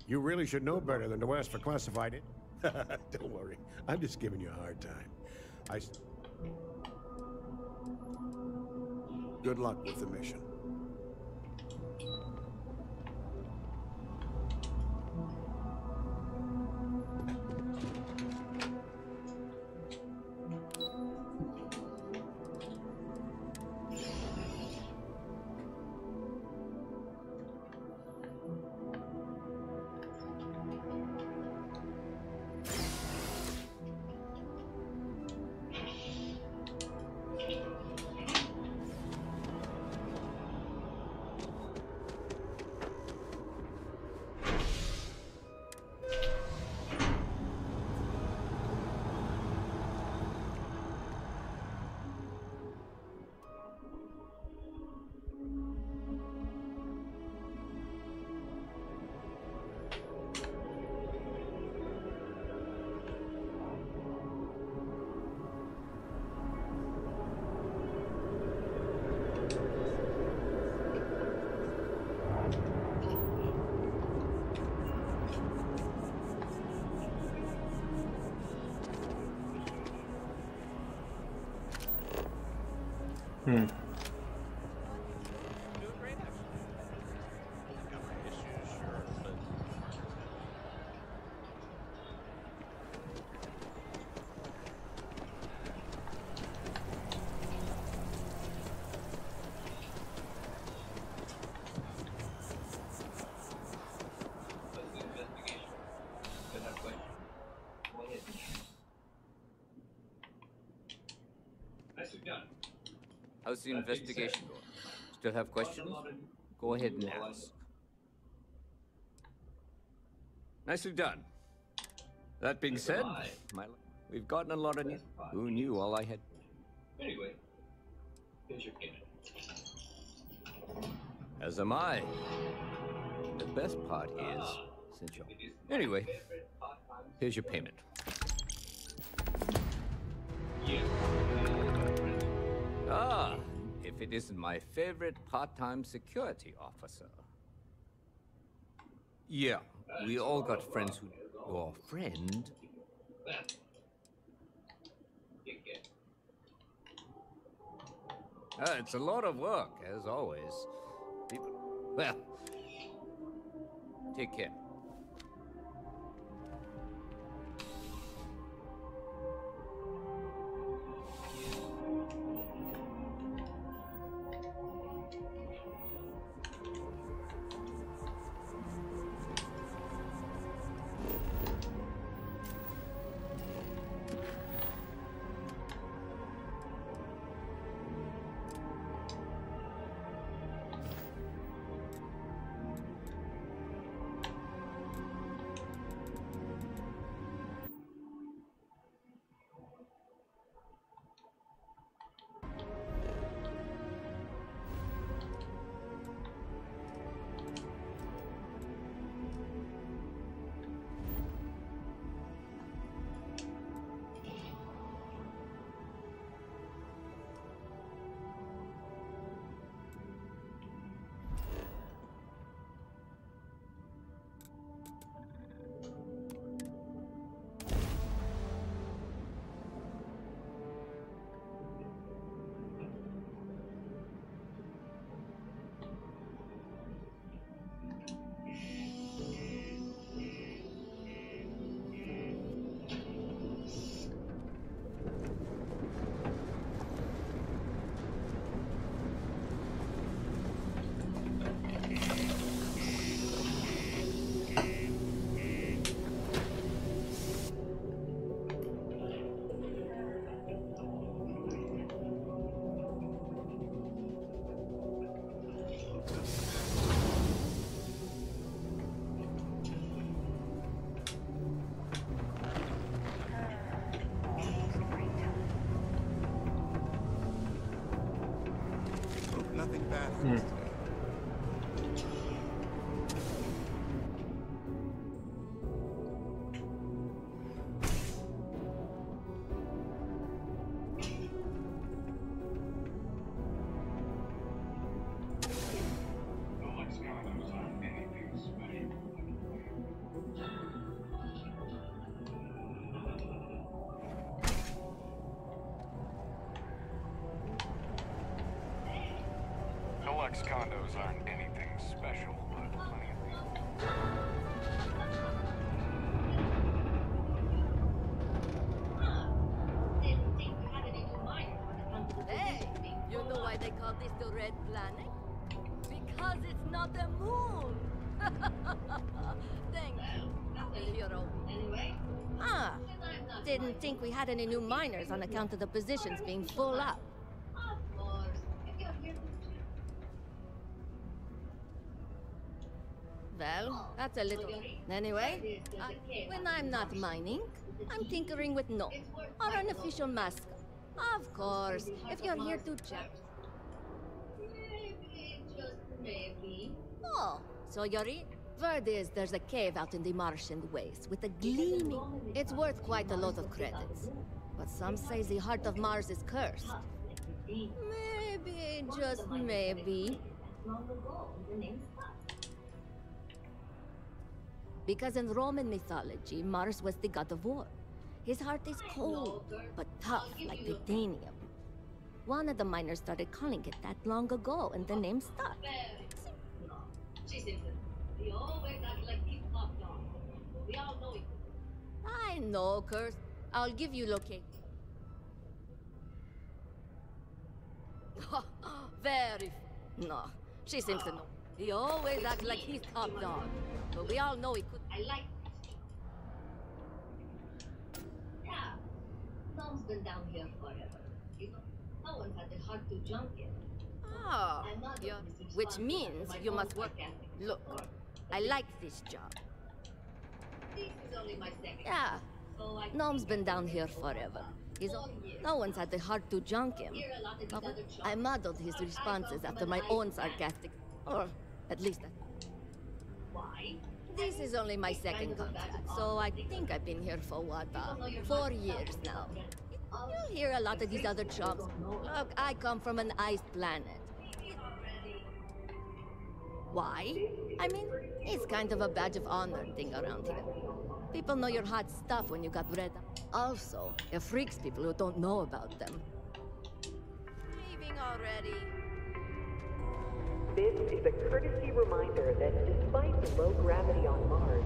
Speaker 2: You really should know better than to ask for classified it. Don't worry. I'm just giving you a hard time. Good luck with the mission.
Speaker 8: done.
Speaker 21: How's the investigation going? Still have questions? Go ahead and ask. Nicely done. That being said, we've gotten a lot of news. Who knew all I had?
Speaker 8: Anyway, here's your payment.
Speaker 21: As am I. The best part is, since you're... Anyway, here's your payment. Ah, if it isn't my favorite part-time security officer. Yeah, we all got friends who... Your friend? It's a lot of work, as always. People... Well, take care.
Speaker 9: Nothing bad happens today.
Speaker 1: Condos aren't anything special, but plenty of people.
Speaker 7: Hey, you know why they call this the Red Planet? Because it's not a moon! Thank you, hero. Anyway? Didn't think we had any new miners on account of the positions being full up. Well, that's a little... Anyway, when I'm not mining, I'm tinkering with No, our unofficial mascot. Of course, if you're here to chat. Maybe, just maybe. Oh, so you're in? Word is there's a cave out in the Martian waste with a gleaming... It's worth quite a lot of credits. But some say the heart of Mars is cursed. Maybe, just maybe. Because in Roman mythology, Mars was the god of war. His heart is cold, but tough like titanium. One of the miners started calling it that long ago, and the name stuck. I know, Curse. I'll give you location. Very... No, she seems to know. He always acts like he's top dog. But we all know he could... I like that. Yeah. Mom's been down here forever, you know. No one's had the heart to jump it. Oh, which means you must work. Look, I like this job. This is only my second. Yeah, Noam's been down here forever. No one's had the heart to junk him. I modeled his responses after my own sarcastic, or at least. Why? This is only my second contract, so I think I've been here for what, 4 years now. You'll hear a lot of these other chumps. Look, I come from an iced planet. Why? I mean, it's kind of a badge of honor thing around here. People know your hot stuff when you got red. Also, it freaks people who don't know about them. Leaving already.
Speaker 10: This is a courtesy reminder that despite the low gravity on Mars,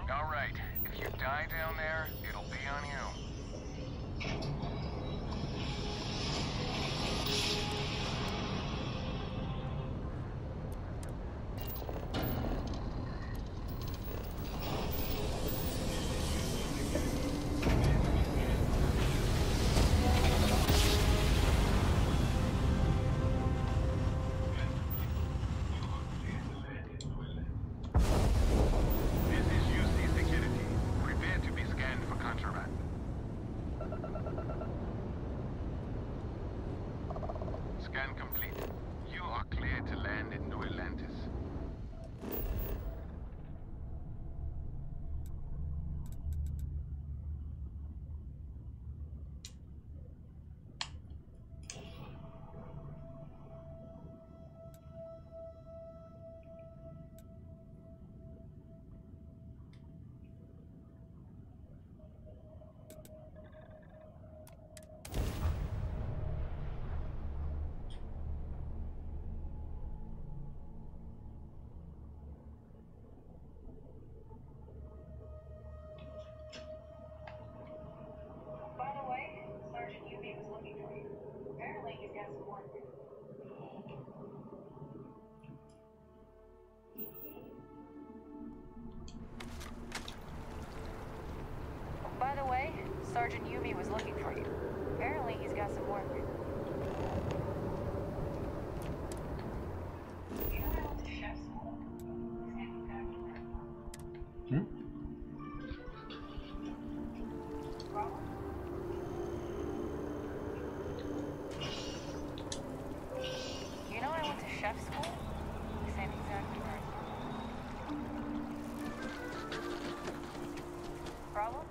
Speaker 1: All right, if you die down there, it'll be on you. Scan complete. You are cleared to land in New Atlantis.
Speaker 15: By the way, Sergeant Yumi was looking for you. Apparently, he's got some work. You know I went to chef school? Same exact word. Problem?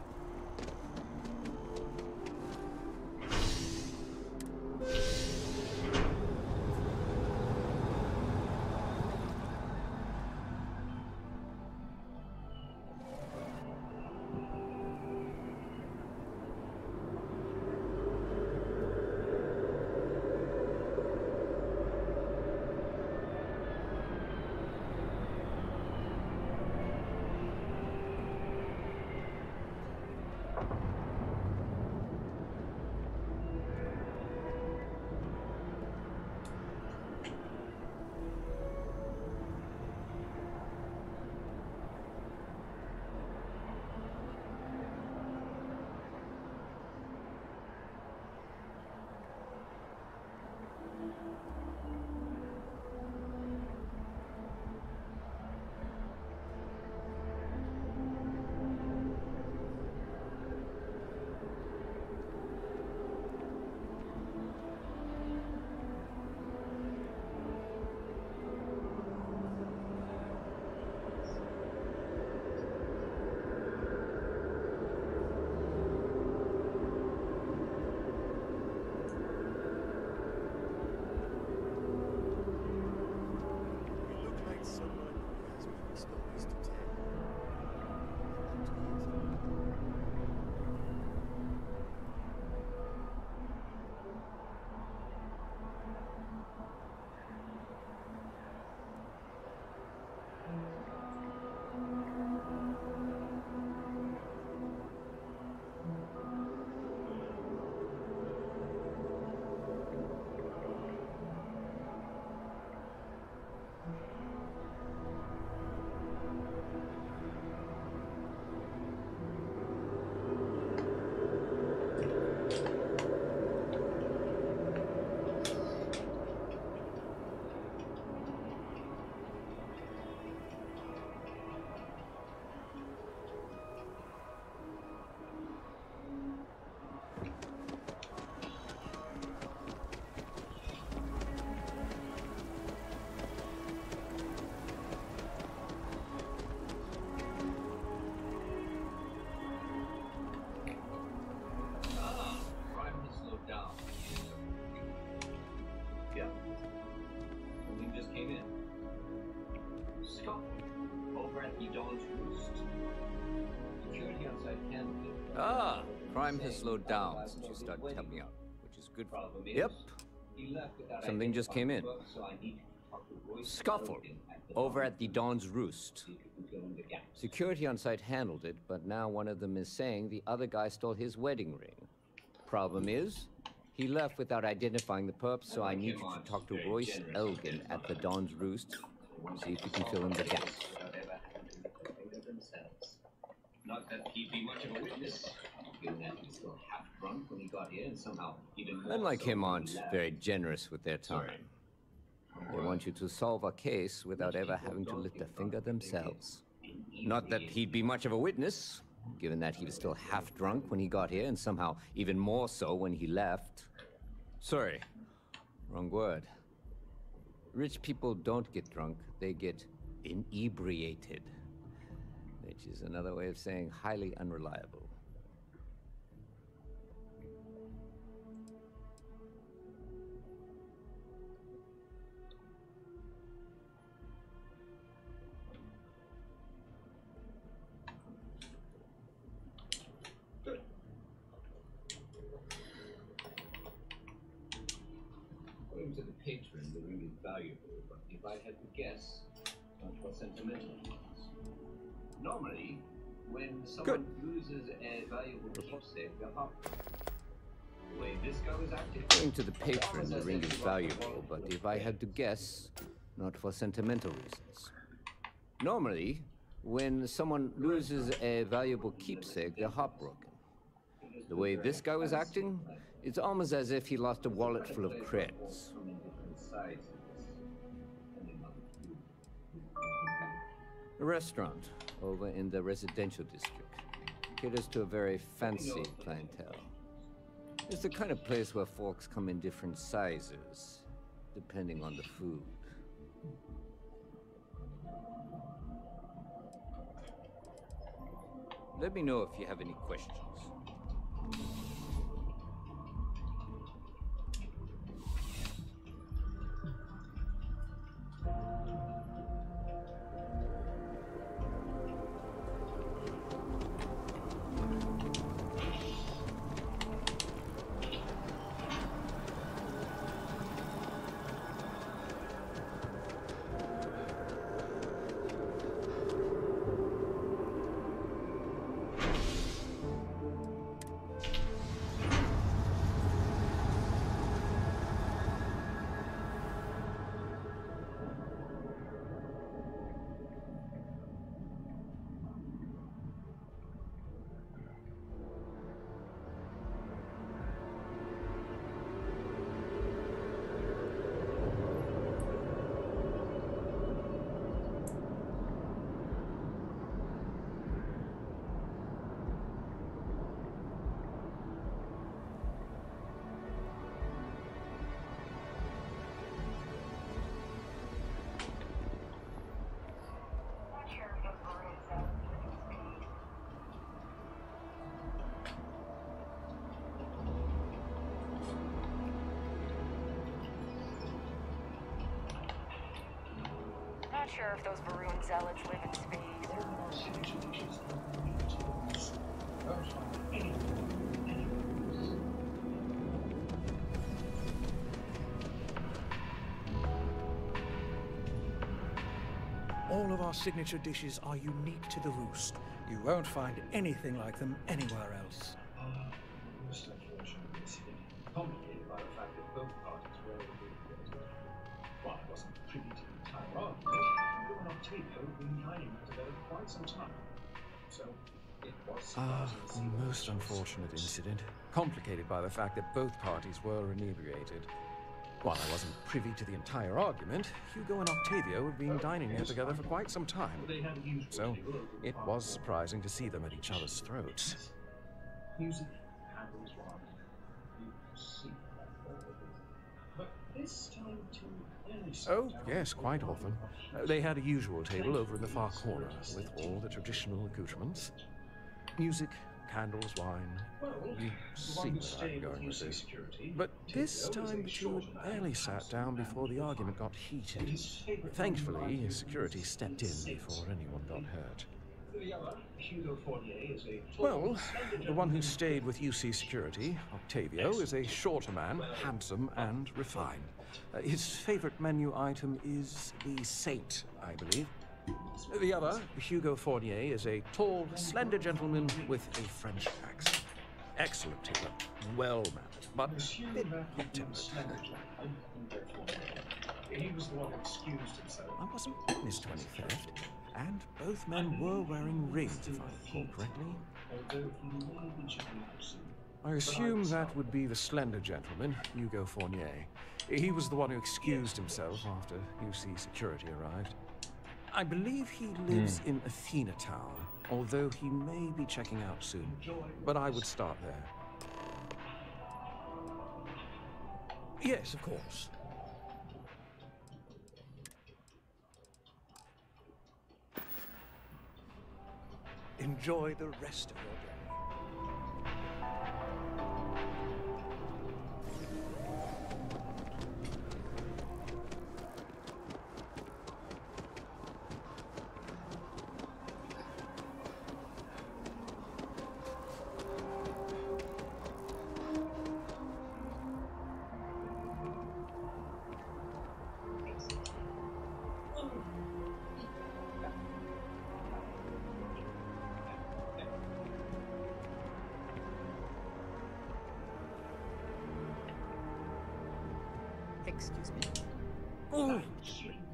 Speaker 8: Scott, over at the Dawn's Roost. Security outside handled it.
Speaker 21: Ah, crime has slowed down since you started helping out, which is good. Yep. Something just came in. Scuffle over at the Dawn's Roost. Security on site handled it, but now one of them is saying the other guy stole his wedding ring. Problem is, he left without identifying the perp, so I need you to talk to Royce Elgin at the Dawn's Roost. See if you can fill in the gaps.
Speaker 8: Not that he'd be much of a witness, given that he was still half drunk when he got here and somehow even more
Speaker 21: Men like
Speaker 8: so
Speaker 21: him
Speaker 8: when
Speaker 21: aren't
Speaker 8: he left.
Speaker 21: very generous with their time. They want you to solve a case without ever having to lift a finger themselves. Not that he'd be much of a witness, given that he was still half drunk when he got here and somehow even more so when he left. Sorry, wrong word. Rich people don't get drunk, they get inebriated, which is another way of saying highly unreliable.
Speaker 8: According to the patron, the ring is valuable, but if I had to guess, not for sentimental reasons. Normally, when someone loses a valuable keepsake, the way this guy was acting.
Speaker 21: According to the patron, the ring is valuable, but if I had to guess, not for sentimental reasons. Normally, when someone loses a valuable keepsake, they're heartbroken. The way this guy was acting, it's almost as if he lost a wallet full of creds. A restaurant over in the residential district caters to a very fancy clientele. It's the kind of place where forks come in different sizes, depending on the food. Let me know if you have any questions.
Speaker 15: Not sure if those Varun zealots live in space.
Speaker 16: All of our signature dishes are unique to the Roost. You won't find anything like them anywhere else.
Speaker 6: Most unfortunate incident, complicated by the fact that both parties were inebriated. While I wasn't privy to the entire argument, you and Octavio had been dining together for quite some time. So, it was surprising to see
Speaker 17: Most unfortunate incident, complicated by the fact that both parties were inebriated. While I wasn't privy to the entire argument, Hugo and Octavio had been dining here together for quite some time. So, it was surprising to see them at each other's throats.
Speaker 6: music handles one. You see that forward. But this time to
Speaker 17: Oh, yes, quite often. They had a usual table over in the far corner, with all the traditional accoutrements. Music, candles, wine. You see where I'm going with this. But this time the two had barely sat down before the argument got heated. Thankfully, security stepped in before anyone got hurt. Well, the one who stayed with UC Security, Octavio, is a shorter man, handsome and refined. His favorite menu item is the Saint, I believe. The other, Hugo Fournier, is a tall, slender gentleman with a French accent. Excellent tailor, well-mannered, but a bit hot-tempered. I wasn't witness to any theft, and both men were wearing rings, if I recall correctly. I assume that would be the slender gentleman, Hugo Fournier. He was the one who excused himself after UC Security arrived. I believe he lives in Athena Tower, although he may be checking out soon. But I would start there.
Speaker 16: Yes, of course. Enjoy the rest of your day.
Speaker 3: Excuse me.
Speaker 4: Oh,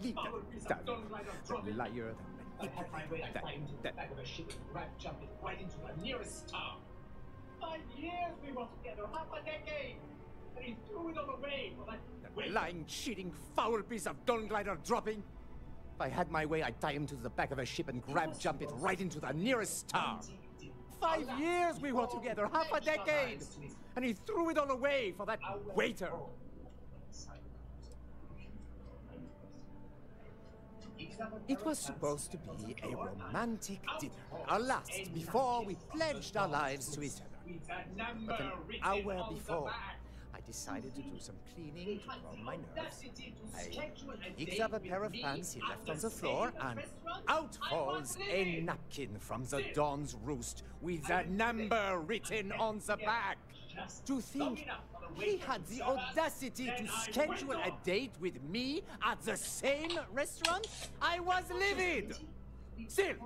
Speaker 4: leave that the liar, that.
Speaker 6: Right into the nearest star. 5 years we were together, half a decade, and he threw it all away for that
Speaker 4: lying, cheating, foul piece of Dawn Glider dropping. If I had my way, I'd tie him to the back of a ship and jump it right into the nearest star. 5 years we were together, half a decade, and he threw it all away for that waiter. It was supposed to be a romantic dinner, our last, before we pledged our lives to each other. But an hour before, I decided to do some cleaning to calm my nerves. I picked up a pair of pants he left on the floor, and out falls a napkin from the Dawn's roost with a number written on the back. To think he had the audacity to schedule a date with me at the same restaurant? I was livid! Still,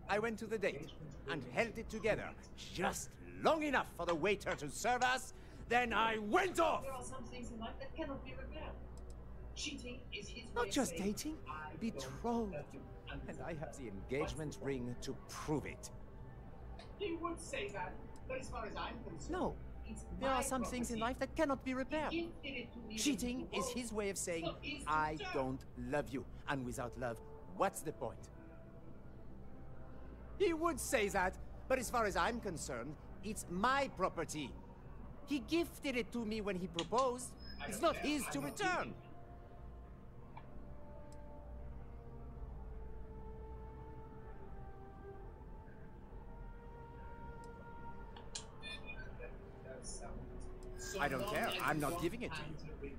Speaker 4: I went to the date and held it together just long enough for the waiter to serve us. Then I went off!
Speaker 6: There are some things in life that cannot be repaired. Cheating is his
Speaker 4: Not just dating, betrothed. And I have the engagement ring to prove it.
Speaker 6: He would say that, but as far as I'm concerned...
Speaker 4: No. There are some things in life that cannot be repaired. Cheating is his way of saying, I don't love you. And without love, what's the point? He would say that, but as far as I'm concerned, it's my property. He gifted it to me when he proposed. It's not his to return. I don't care. I'm not giving it to you.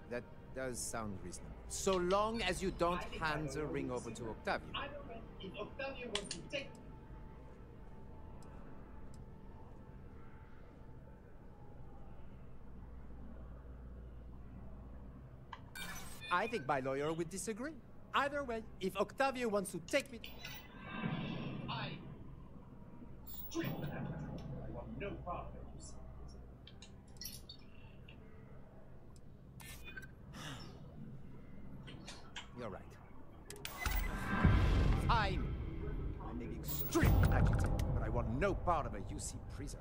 Speaker 4: That does sound reasonable. So long as you don't hand the ring over to Octavio.
Speaker 6: If Octavio wants to take...
Speaker 4: I think my lawyer would disagree. Either way, if Octavio wants to take me...
Speaker 6: I want no part of it.
Speaker 4: You're right. Fine. I may be extremely agitated, but I want no part of a UC prison.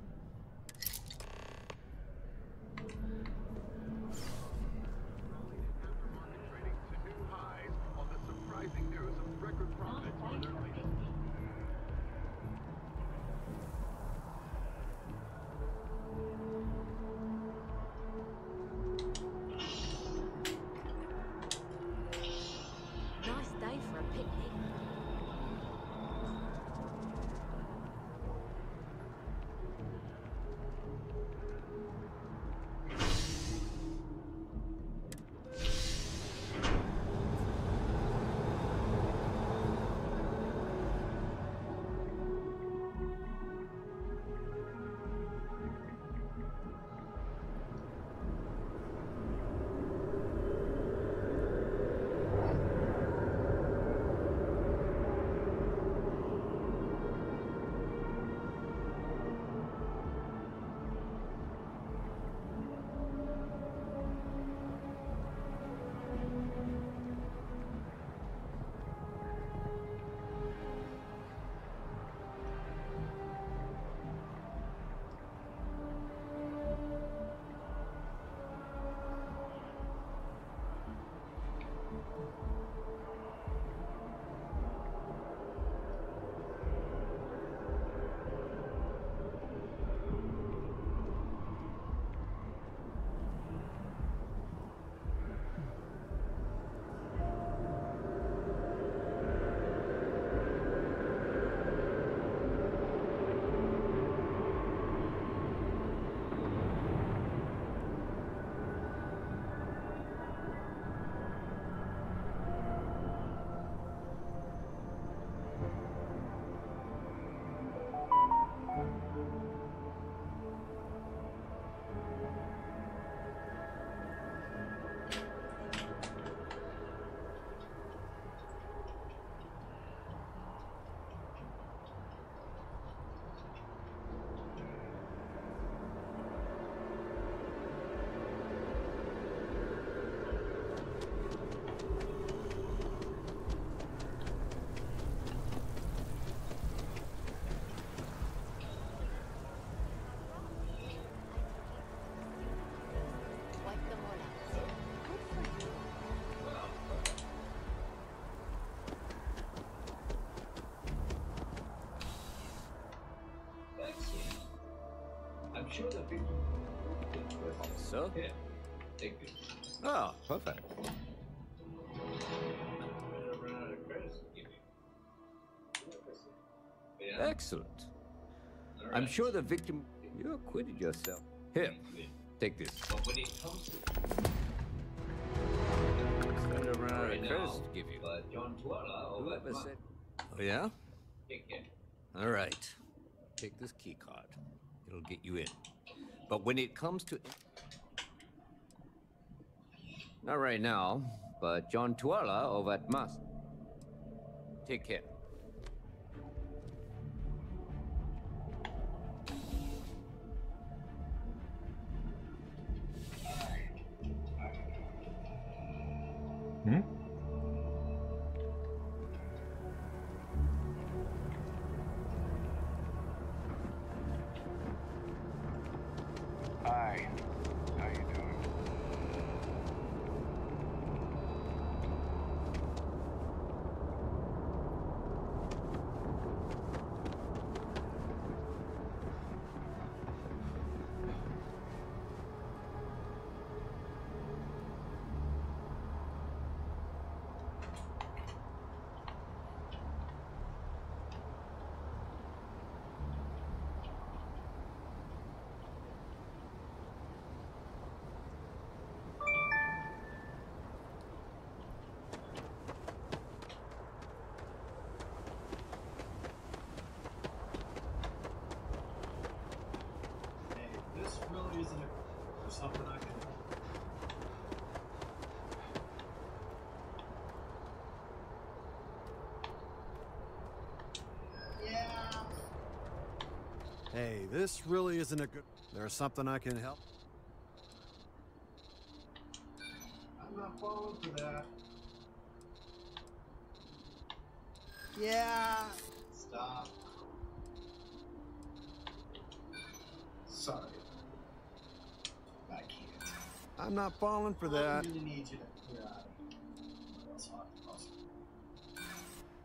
Speaker 8: I'm sure the victim.
Speaker 21: So?
Speaker 8: Here, take this.
Speaker 21: Ah, perfect. Excellent. I'm sure the victim... You acquitted yourself. Here, take this.
Speaker 8: But when it comes to
Speaker 21: Send around a curse to give you.
Speaker 8: but John Tuala over at
Speaker 21: Whoever
Speaker 8: Mark.
Speaker 21: said... Oh, yeah?
Speaker 8: Take care.
Speaker 21: All right. Take this key card. It'll get you in. But when it comes to... Not right now, but John Tuala over at Mas. Take care.
Speaker 14: Hmm?
Speaker 1: Hi. How you doing?
Speaker 6: This really isn't something I can. Yeah.
Speaker 19: Hey, this really isn't a good. There's something I can help.
Speaker 6: I'm not falling for that.
Speaker 19: Yeah.
Speaker 6: Stop. Sorry. I can't.
Speaker 19: I'm not falling for that.
Speaker 6: I really need you to clear out of here. Or else I'll have to cross you.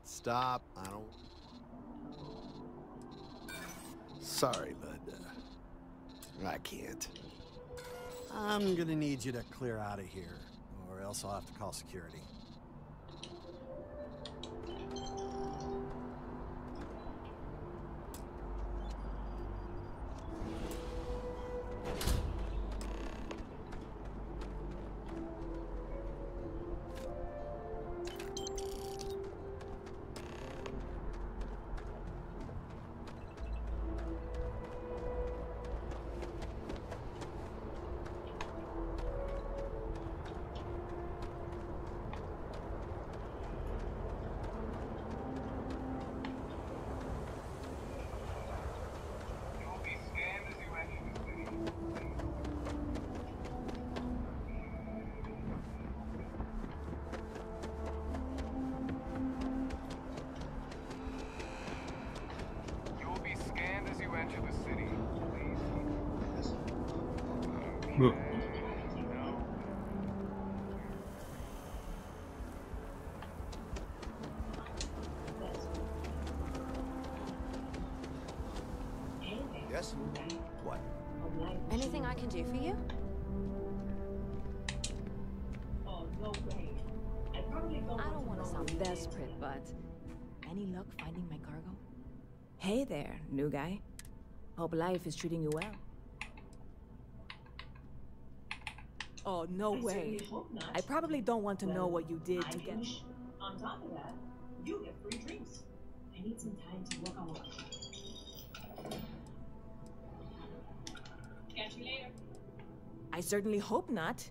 Speaker 19: Stop. I don't. Sorry, but I can't. I'm gonna need you to clear out of here, or else I'll have to call security.
Speaker 1: You'll be scanned as you enter the city. Please.
Speaker 14: Look.
Speaker 4: Yes? What?
Speaker 15: Anything I can do for you?
Speaker 12: Oh, no way. I probably
Speaker 5: I don't want to sound desperate, but any luck finding my cargo? Hey there, new guy. Hope life is treating you well. Oh, no way. I probably don't want to know what you did to get...
Speaker 12: On top of that, you get free drinks. I need some time to work on what. Catch you later.
Speaker 5: I certainly hope not.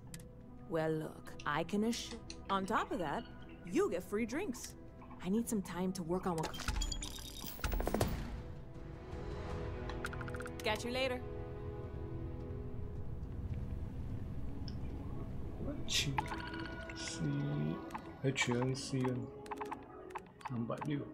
Speaker 5: Well, look, I can assure... On top of that, you get free drinks. I need some time to work on what... Catch you later.
Speaker 14: HNCN 360。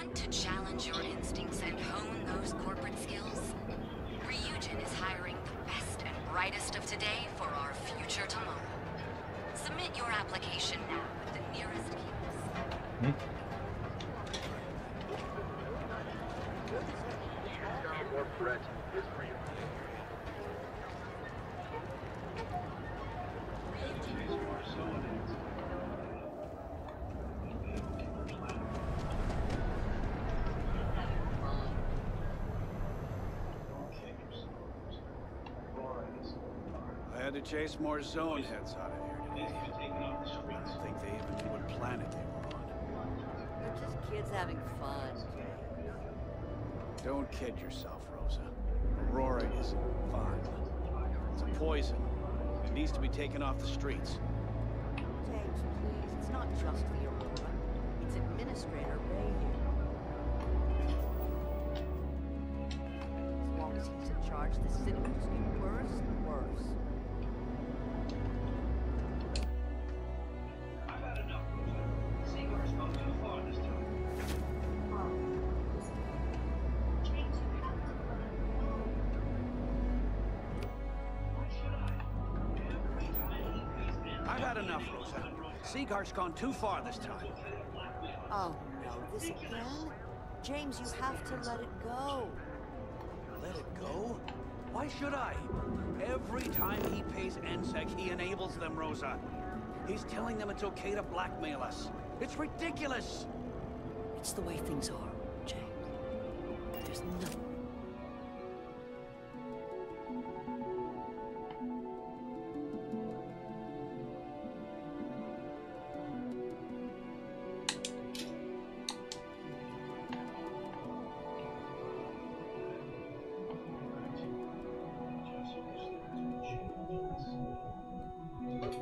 Speaker 11: Want to challenge your instincts and hone those corporate skills? Ryujin is hiring the best and brightest of today for our future tomorrow. Submit your application now at the nearest kiosk.
Speaker 1: Your threat is real.
Speaker 18: I had to chase more zone heads out of here today. I don't think they even knew what planet they were on.
Speaker 23: They're just kids having fun.
Speaker 18: Don't kid yourself, Rosa. Aurora isn't fun. It's a poison. It needs to be taken off the streets.
Speaker 23: James, please, it's not just the Aurora. It's Administrator Ray here. As long as he's in charge, this city will just get worse and worse.
Speaker 6: I've had enough, Rosa. Seagar's gone too far this time.
Speaker 18: I've had enough, Rosa. Seagar's gone too far this time.
Speaker 23: Oh no, this again? James, you have to let it go.
Speaker 18: Let it go? Why should I? Every time he pays NSEC, he enables them, Rosa. He's telling them it's okay to blackmail us. It's ridiculous!
Speaker 23: It's the way things are, James. There's nothing.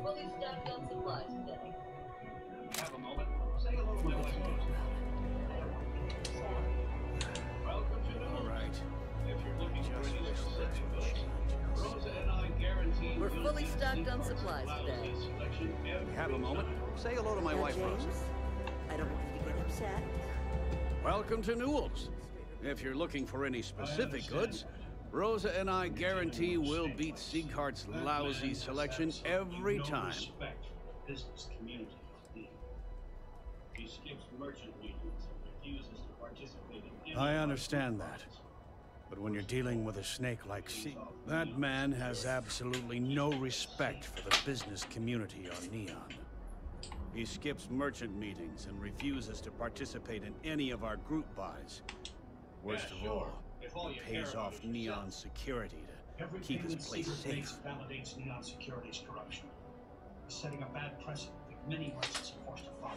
Speaker 12: Fully stacked on supplies today.
Speaker 6: Have a moment. Say hello to my wife. Welcome to the
Speaker 18: All right.
Speaker 6: If you're looking for any specific goods, Rosa and I guarantee
Speaker 23: We're fully stocked on supplies today.
Speaker 18: Have a moment. Say hello to my wife,
Speaker 23: James,
Speaker 18: Rosa.
Speaker 23: I don't want you to get upset.
Speaker 18: Welcome to Newell's. If you're looking for any specific goods, Rosa and I guarantee we'll beat Sieghart's lousy selection every time.
Speaker 6: Respect for the business community. He skips merchant meetings and refuses to participate in any
Speaker 18: I understand that. But when you're dealing with a snake like that man has absolutely no respect for the business community on Neon. He skips merchant meetings and refuses to participate in any of our group buys. Worst of all, he pays off Neon security to keep his place safe.
Speaker 6: Validates Neon Security's corruption. He's setting a bad precedent that many merchants are forced to follow.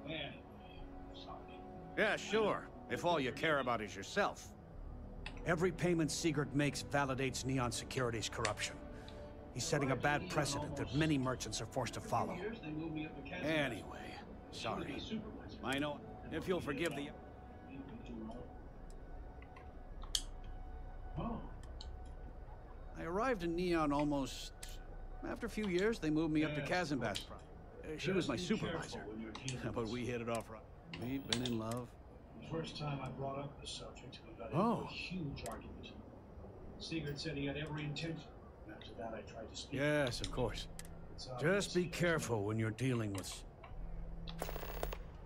Speaker 6: Anyway, sorry.
Speaker 18: Yeah, sure. If all you care about is yourself. Every payment Siegert makes validates Neon Security's corruption. He's setting a bad precedent that many merchants are forced to follow. Anyway, sorry. I know. If you'll forgive the... I arrived in Neon almost... After a few years, they moved me up to Kazanbat's. She was my supervisor. But we hit it off right. We've been in love.
Speaker 6: The first time I brought up the subject, we got into a huge argument. Sigurd said he had every intention. After that, I tried to speak.
Speaker 18: Yes, of course. Just be careful when you're dealing with...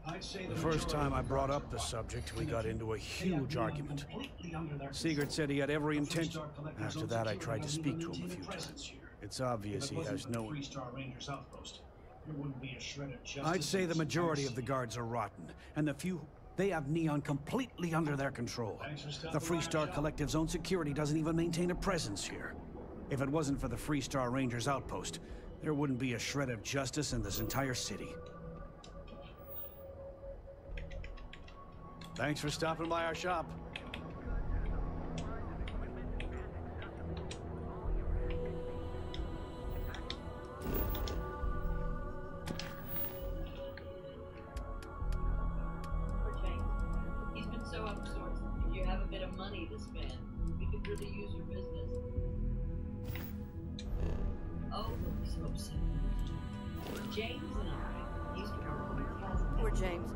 Speaker 6: I'd say
Speaker 18: The first time I brought up the subject, we got into a huge argument. Sigurd said he had every intention. After that, I tried to speak to him a few times. It's obvious he has no... I'd say the majority of the guards are rotten, and the few... They have Neon completely under their control. The Freestar Collective's own security doesn't even maintain a presence here. If it wasn't for the Freestar Rangers outpost, there wouldn't be a shred of justice in this entire city. Thanks for stopping by our shop.
Speaker 12: He's been so outsourced. If you have a bit of money to spend, we could really use your business. Oh, look, so upset. James and I
Speaker 23: Poor James.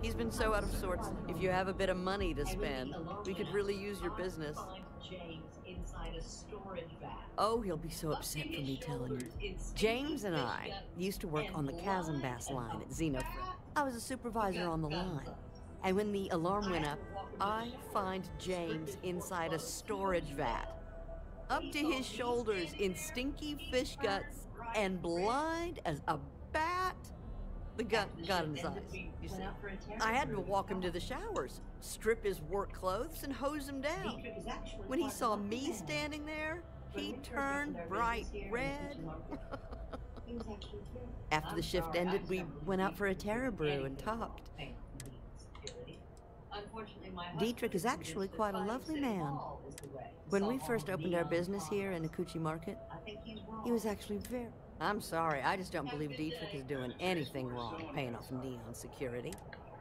Speaker 23: He's been so out of sorts. If you have a bit of money to spend, we could really use your business. Oh, he'll be so upset for me telling you. James and I used to work on the Chasm Bass line at Xenofriend. I was a supervisor on the line. And when the alarm went up, I find James inside a storage vat, up to his shoulders in stinky fish guts and blind as a bat. The gut got in his eyes, you see. I had to walk him to the showers, strip his work clothes, and hose him down. When he saw me standing there, he turned bright red. After the shift ended, we went out for a Terra brew and talked. Dietrich is actually quite a lovely man. When we first opened our business here in Akuchi Market, he was actually very... I'm sorry, I just don't believe Dietrich is doing anything wrong paying off Neon security.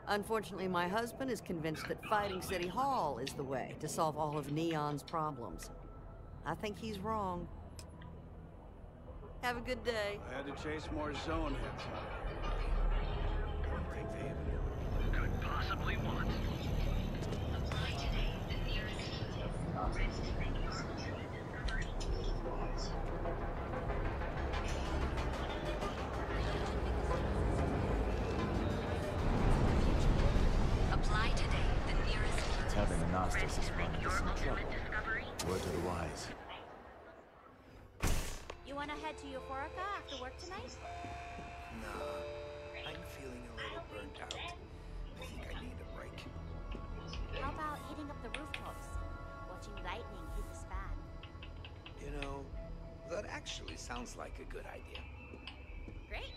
Speaker 23: Unfortunately, my husband is convinced that fighting City Hall is the way to solve all of Neon's problems. I think he's wrong. Have a good day.
Speaker 18: I had to chase more zone hits. I don't think they even
Speaker 1: could possibly want.
Speaker 11: Apply today, the nearest.
Speaker 3: Having a Gnostic is running into some trouble. Word to the wise.
Speaker 13: You want to head to Euphorica after work tonight?
Speaker 4: Nah, I'm feeling a little burnt out. I think I need a break.
Speaker 13: How about hitting up the rooftops? Watching lightning hit the span.
Speaker 4: You know, that actually sounds like a good idea.
Speaker 13: Great.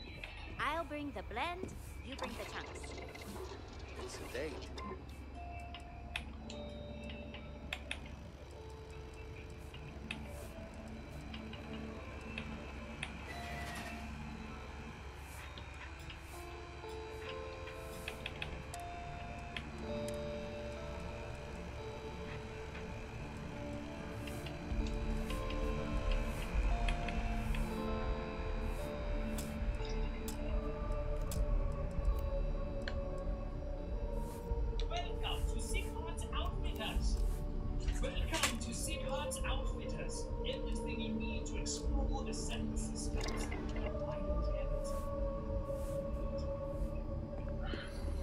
Speaker 13: I'll bring the blend, you bring the chunks.
Speaker 4: It's a date.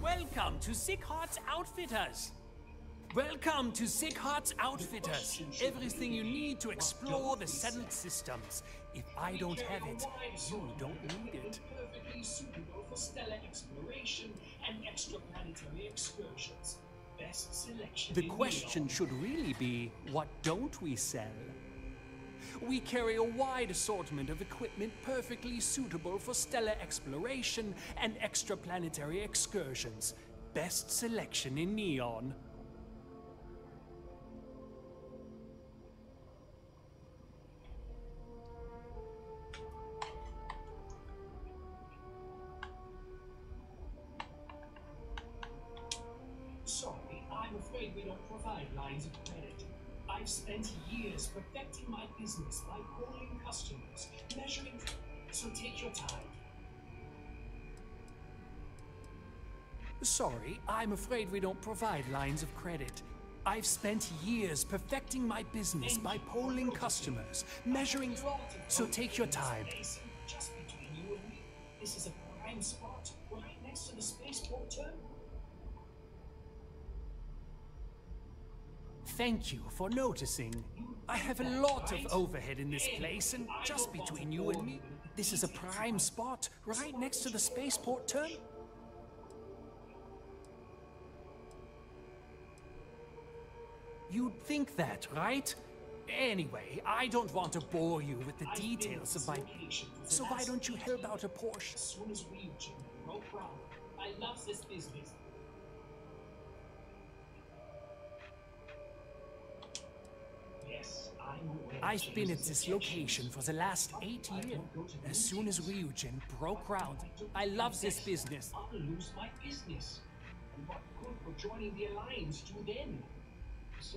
Speaker 20: Welcome to Sick Hearts Outfitters. Welcome to Sick Hearts Outfitters. Everything you need to explore the settled systems. If I don't have it, you don't need it.
Speaker 6: Perfectly suitable for stellar exploration and extraplanetary excursions. Best selection.
Speaker 20: The question should really be, what don't we sell? We carry a wide assortment of equipment perfectly suitable for stellar exploration and extraplanetary excursions. Best selection in Neon.
Speaker 6: Sorry, I'm afraid we don't provide lines of credit. I've spent years perfecting my business by calling customers, measuring, so take your time.
Speaker 20: Sorry, I'm afraid we don't provide lines of credit. I've spent years perfecting my business by polling customers, measuring, so take your time.
Speaker 6: Just between you and me, this is a prime spot right next to the spaceport terminal.
Speaker 20: Thank you for noticing. I have a lot of overhead in this place, and just between you and me, this is a prime spot right next to the spaceport terminal. You'd think that, right? Anyway, I don't want to bore you with the details of my... So why don't you help out a portion?
Speaker 6: As soon as we broke ground, I love this business. Yes, I'm aware.
Speaker 20: I've been at this location for the last 8 years. As soon as Ryujin broke ground, I love this business.
Speaker 6: I'll lose my business. And what good would joining the Alliance do then?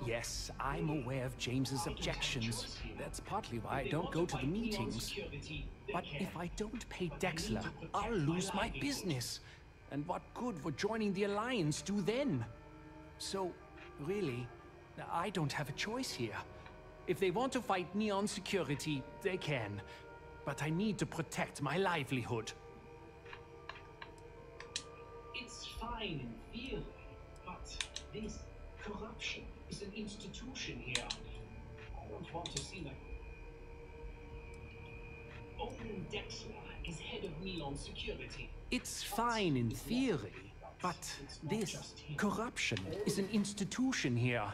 Speaker 20: Yes, I'm aware of James's objections. That's partly why I don't go to the meetings. But if I don't pay Dexler, I'll lose my business. And what good would joining the Alliance do then? So, really, I don't have a choice here. If they want to fight Neon Security, they can. But I need to protect my livelihood.
Speaker 6: It's fine in theory, but this corruption is an institution here. I don't want to seem like... Owen Dexler is head of Neon Security.
Speaker 20: It's fine in theory, but this corruption is an institution here.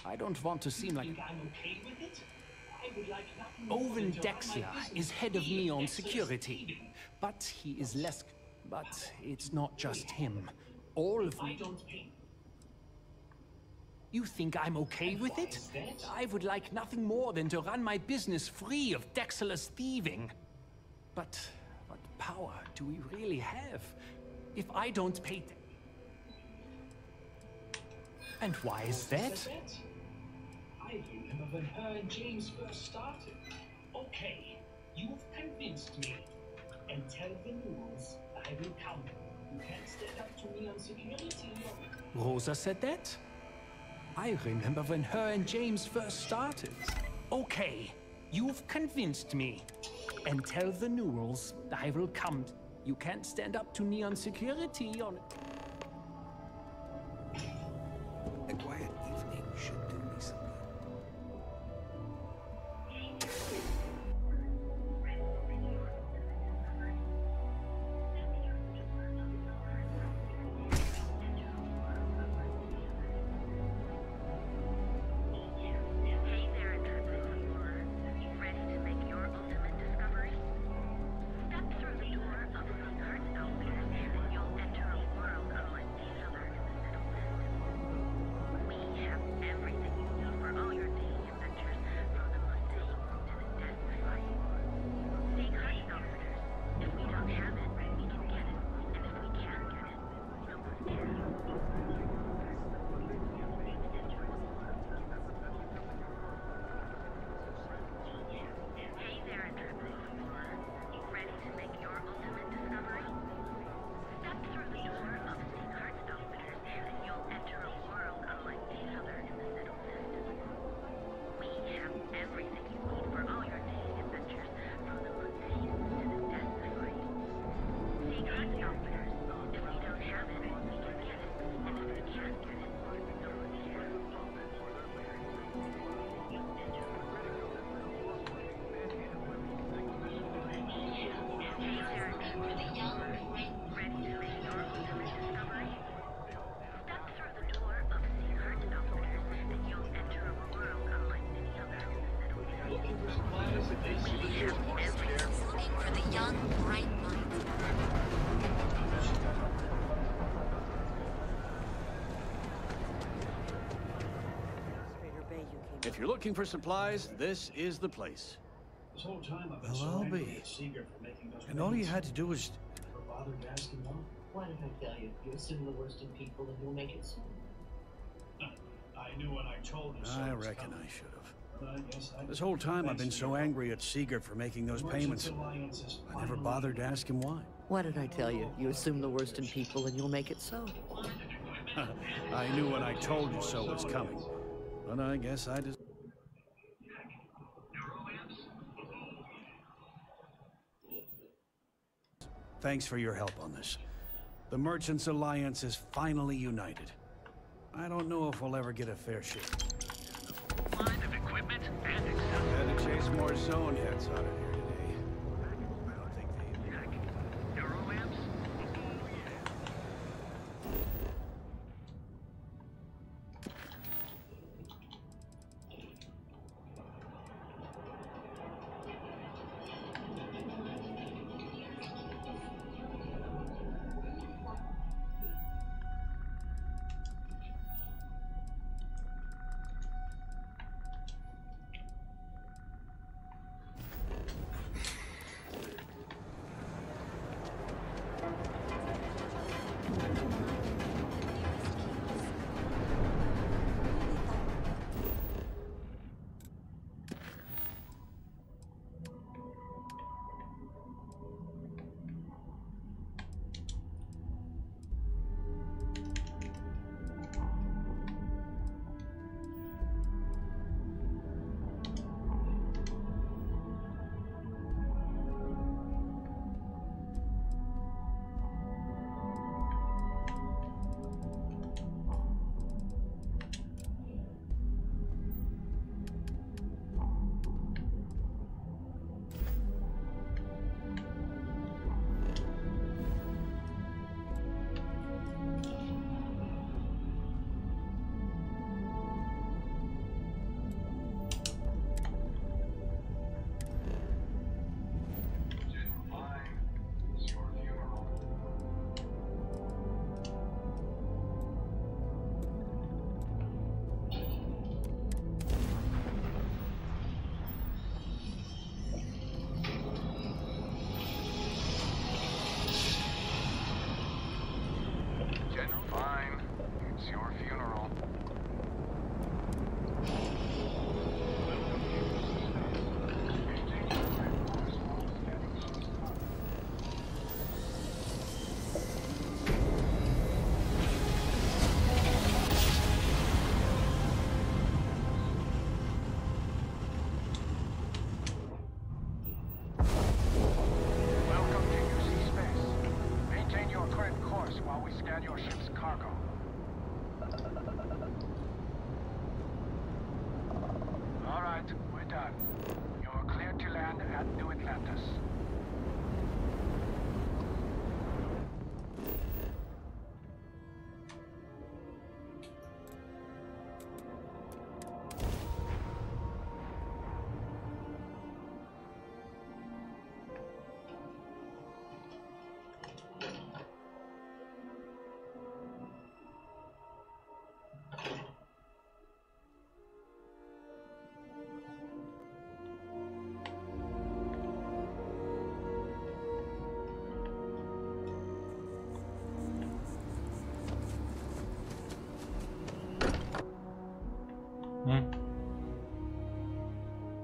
Speaker 20: I don't want to seem like...
Speaker 6: I'm okay with it? I would like nothing more
Speaker 20: Owen
Speaker 6: than to run my
Speaker 20: Dexler
Speaker 6: business
Speaker 20: is head of
Speaker 6: free
Speaker 20: Neon
Speaker 6: Dexter's
Speaker 20: Security.
Speaker 6: thieving.
Speaker 20: But he is less... But it's not just him. All of
Speaker 6: I
Speaker 20: you...
Speaker 6: don't pay.
Speaker 20: You think I'm okay with it? I would like nothing more than to run my business free of Dexter's thieving. But what power do we really have if I don't pay... And why is that?
Speaker 6: I remember when her and James first started. Okay, you've convinced me. And tell the rules, I will come. You can't stand up to Neon Security.
Speaker 20: Rosa said that? I remember when her and James first started. Okay, you've convinced me. And tell the Neurals I will come. You can't stand up to Neon Security on it.
Speaker 16: A quiet evening should do me some good.
Speaker 18: If you're looking for supplies, this is the place.
Speaker 6: This whole time I've been
Speaker 18: Well,
Speaker 6: so
Speaker 18: I'll
Speaker 6: angry
Speaker 18: be.
Speaker 6: at Seeger for making those
Speaker 18: And all you
Speaker 6: payments.
Speaker 18: had to do was...
Speaker 6: Never bothered to ask him why.
Speaker 2: Why did I tell you? You assume the worst in people and you'll make it so.
Speaker 6: I knew when I told you so.
Speaker 18: I
Speaker 6: was
Speaker 18: reckon
Speaker 6: coming.
Speaker 18: I should have.
Speaker 6: But I guess I
Speaker 18: This whole time I've been so angry at Seeger for making those payments. I never bothered to ask him why.
Speaker 2: What did I tell you? You assume the worst in people and you'll make it so.
Speaker 18: I knew when I told you so was coming. But I guess I just... Thanks for your help on this. The Merchants Alliance is finally united. I don't know if we'll ever get a fair share.
Speaker 1: Line of equipment and
Speaker 18: Had to chase more zone heads out of here today. I don't think they...
Speaker 1: Neurolamps? your ship's cargo. All right, we're done. You're cleared to land at New Atlantis.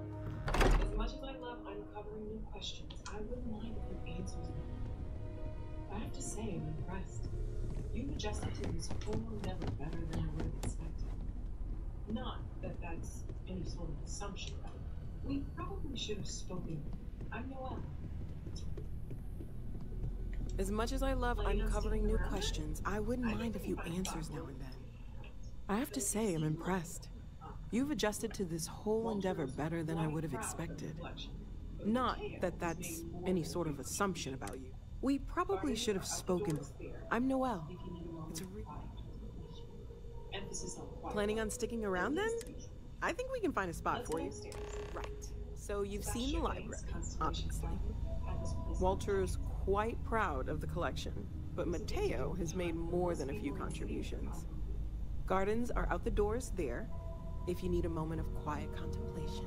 Speaker 2: As much as I love uncovering new questions, I wouldn't mind if you answered them. I have to say, I'm impressed. You've adjusted to this whole endeavor better than I would have expected. Not that that's any sort of assumption, though. We probably should have spoken. I'm Noelle.
Speaker 7: As much as I love uncovering new questions, I wouldn't mind a few answers now and then. I have to say, I'm impressed. You've adjusted to this whole endeavor better than I would have expected. Not that that's any sort of assumption about you. We probably should have spoken. I'm Noelle. It's a Planning on sticking around then? I think we can find a spot for you. Right. So you've seen the library, obviously. Walter's quite proud of the collection, but Mateo has made more than a few contributions. Gardens are out the doors there, if you need a moment of quiet contemplation.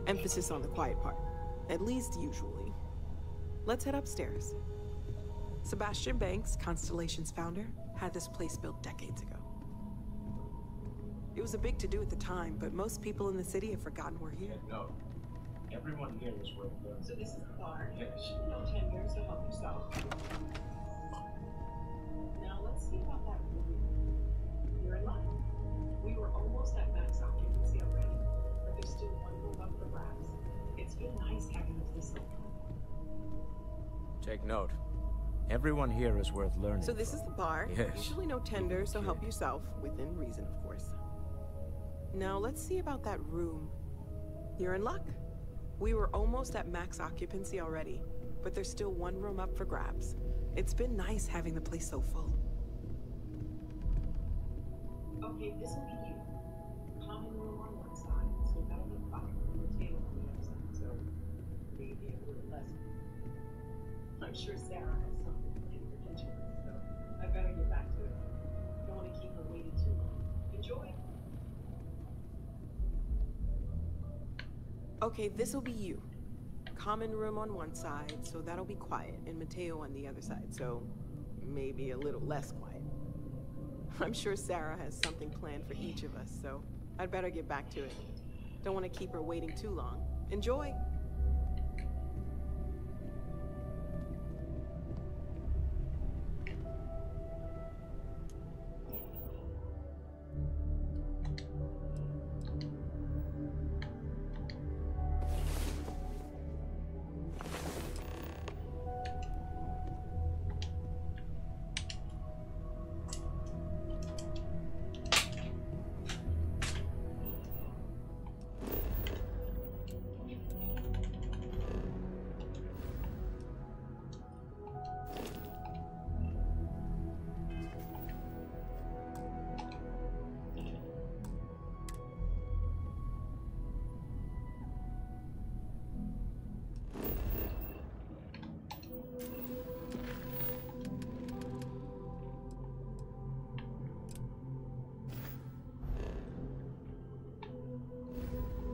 Speaker 7: Emphasis on the quiet part, at least usually. Let's head upstairs. Sebastian Banks, Constellation's founder, had this place built decades ago. It was a big to-do at the time, but most people in the city have forgotten we're here.
Speaker 6: No. Everyone here is worth learning.
Speaker 2: So this is the bar.
Speaker 6: Yes.
Speaker 2: No tenders to help yourself. Now let's see about that room. You're in luck. We were almost at max occupancy already, but there's still one room up for grabs. It's been nice having the place open.
Speaker 9: Take note. Everyone here is worth learning.
Speaker 7: So this is the bar.
Speaker 9: Yes.
Speaker 7: Usually no tender, so help yourself, within reason, of course. Now let's see about that room. You're in luck. We were almost at max occupancy already, but there's still one room up for grabs. It's been nice having the place so full.
Speaker 2: Okay, this will be you. Common room on one side, so that'll be fine. And the table on the other side, so maybe a little less. I'm sure Sarah has something planned for each of us, so I better get back to it. Don't want to keep her waiting too long. Enjoy.
Speaker 7: Okay, this'll be you. Common room on one side, so that'll be quiet, and Mateo on the other side, so maybe a little less quiet. I'm sure Sarah has something planned for each of us, so I'd better get back to it. Don't want to keep her waiting too long. Enjoy!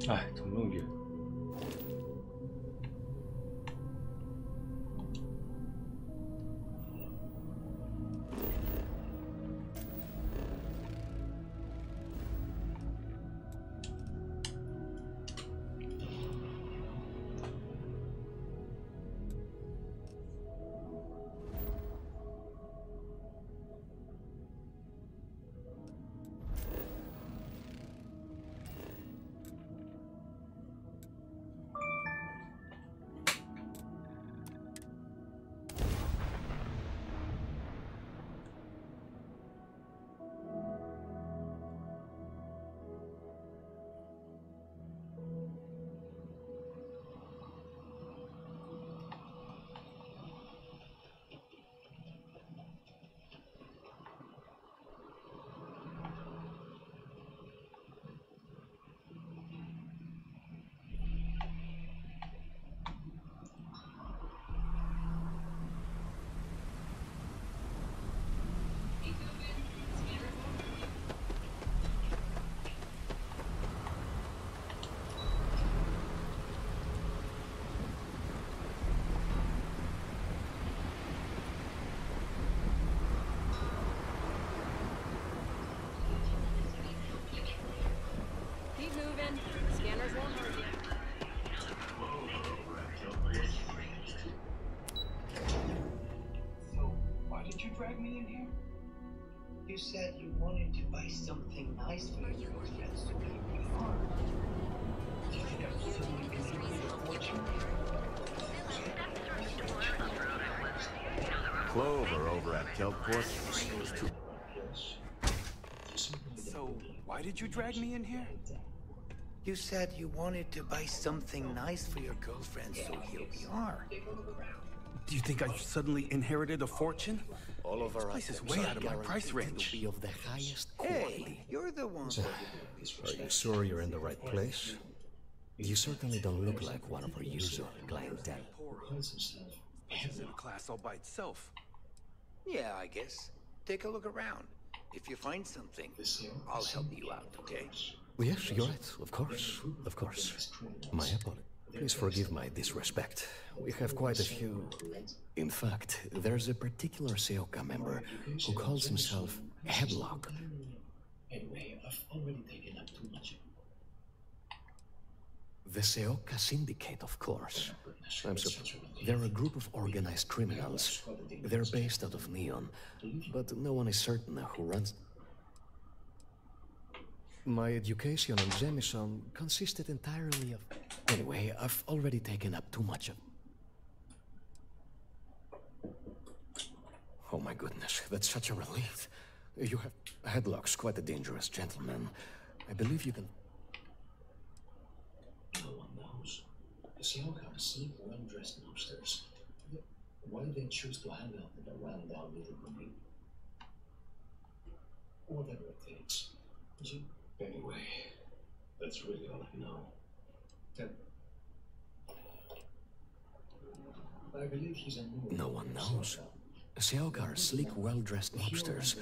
Speaker 14: 哎，怎么那么远？
Speaker 7: in. Scanners won't hurt you.
Speaker 6: So, why did you drag me in here? You said you wanted to buy something nice for your girlfriend, so here we are. Do you think I'm suddenly inherited a fortune?
Speaker 3: Clover over at Kelport.
Speaker 6: So, why did you drag me in here? You said you wanted to buy something nice for your girlfriend, so here we are. Do you think I suddenly inherited a fortune?
Speaker 19: All of
Speaker 6: This
Speaker 19: our
Speaker 6: place is
Speaker 19: items
Speaker 6: way
Speaker 19: are
Speaker 6: out of my price
Speaker 19: guaranteed
Speaker 6: range.
Speaker 19: to be of the highest
Speaker 6: Hey,
Speaker 19: quality.
Speaker 6: you're the one.
Speaker 10: Are you sure you're in the right place? You certainly don't look like one of our usual clientele.
Speaker 6: This is in a class all by itself. Yeah, I guess. Take a look around. If you find something, I'll help you out, okay?
Speaker 10: Yes, you're right. Of course. Of course. My apologies. Please forgive my disrespect. We have quite a few. In fact, there's a particular Seoka member who calls himself Headlock.
Speaker 6: Anyway, I've already taken up too much.
Speaker 10: The Seoka Syndicate, of course. They're a group of organized criminals. They're based out of Neon, but no one is certain who runs. My education on Jemison consisted entirely of... Anyway, I've already taken up too much of... Oh my goodness, that's such a relief. You have... Headlock's quite a dangerous gentleman. I believe you can...
Speaker 6: No one knows. The Seoka are sleek, well-dressed monsters. Why do they choose to hang out with a ran-down little woman? Whatever it takes. Anyway, that's really all I know. I believe he's a new...
Speaker 10: No one knows. Seoka are sleek, well-dressed mobsters.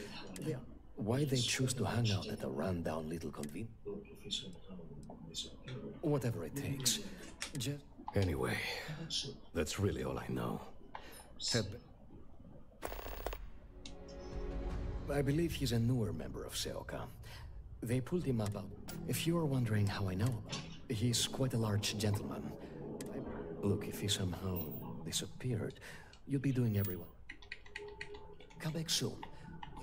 Speaker 10: Why they choose to hang out at a ran-down little convenience? Whatever it takes. Anyway, that's really all I know. I believe he's a newer member of Seoka. They pulled him up out. If you're wondering how I know him, he's quite a large gentleman. Look, if he somehow disappeared, you'd be doing everyone. Come back soon.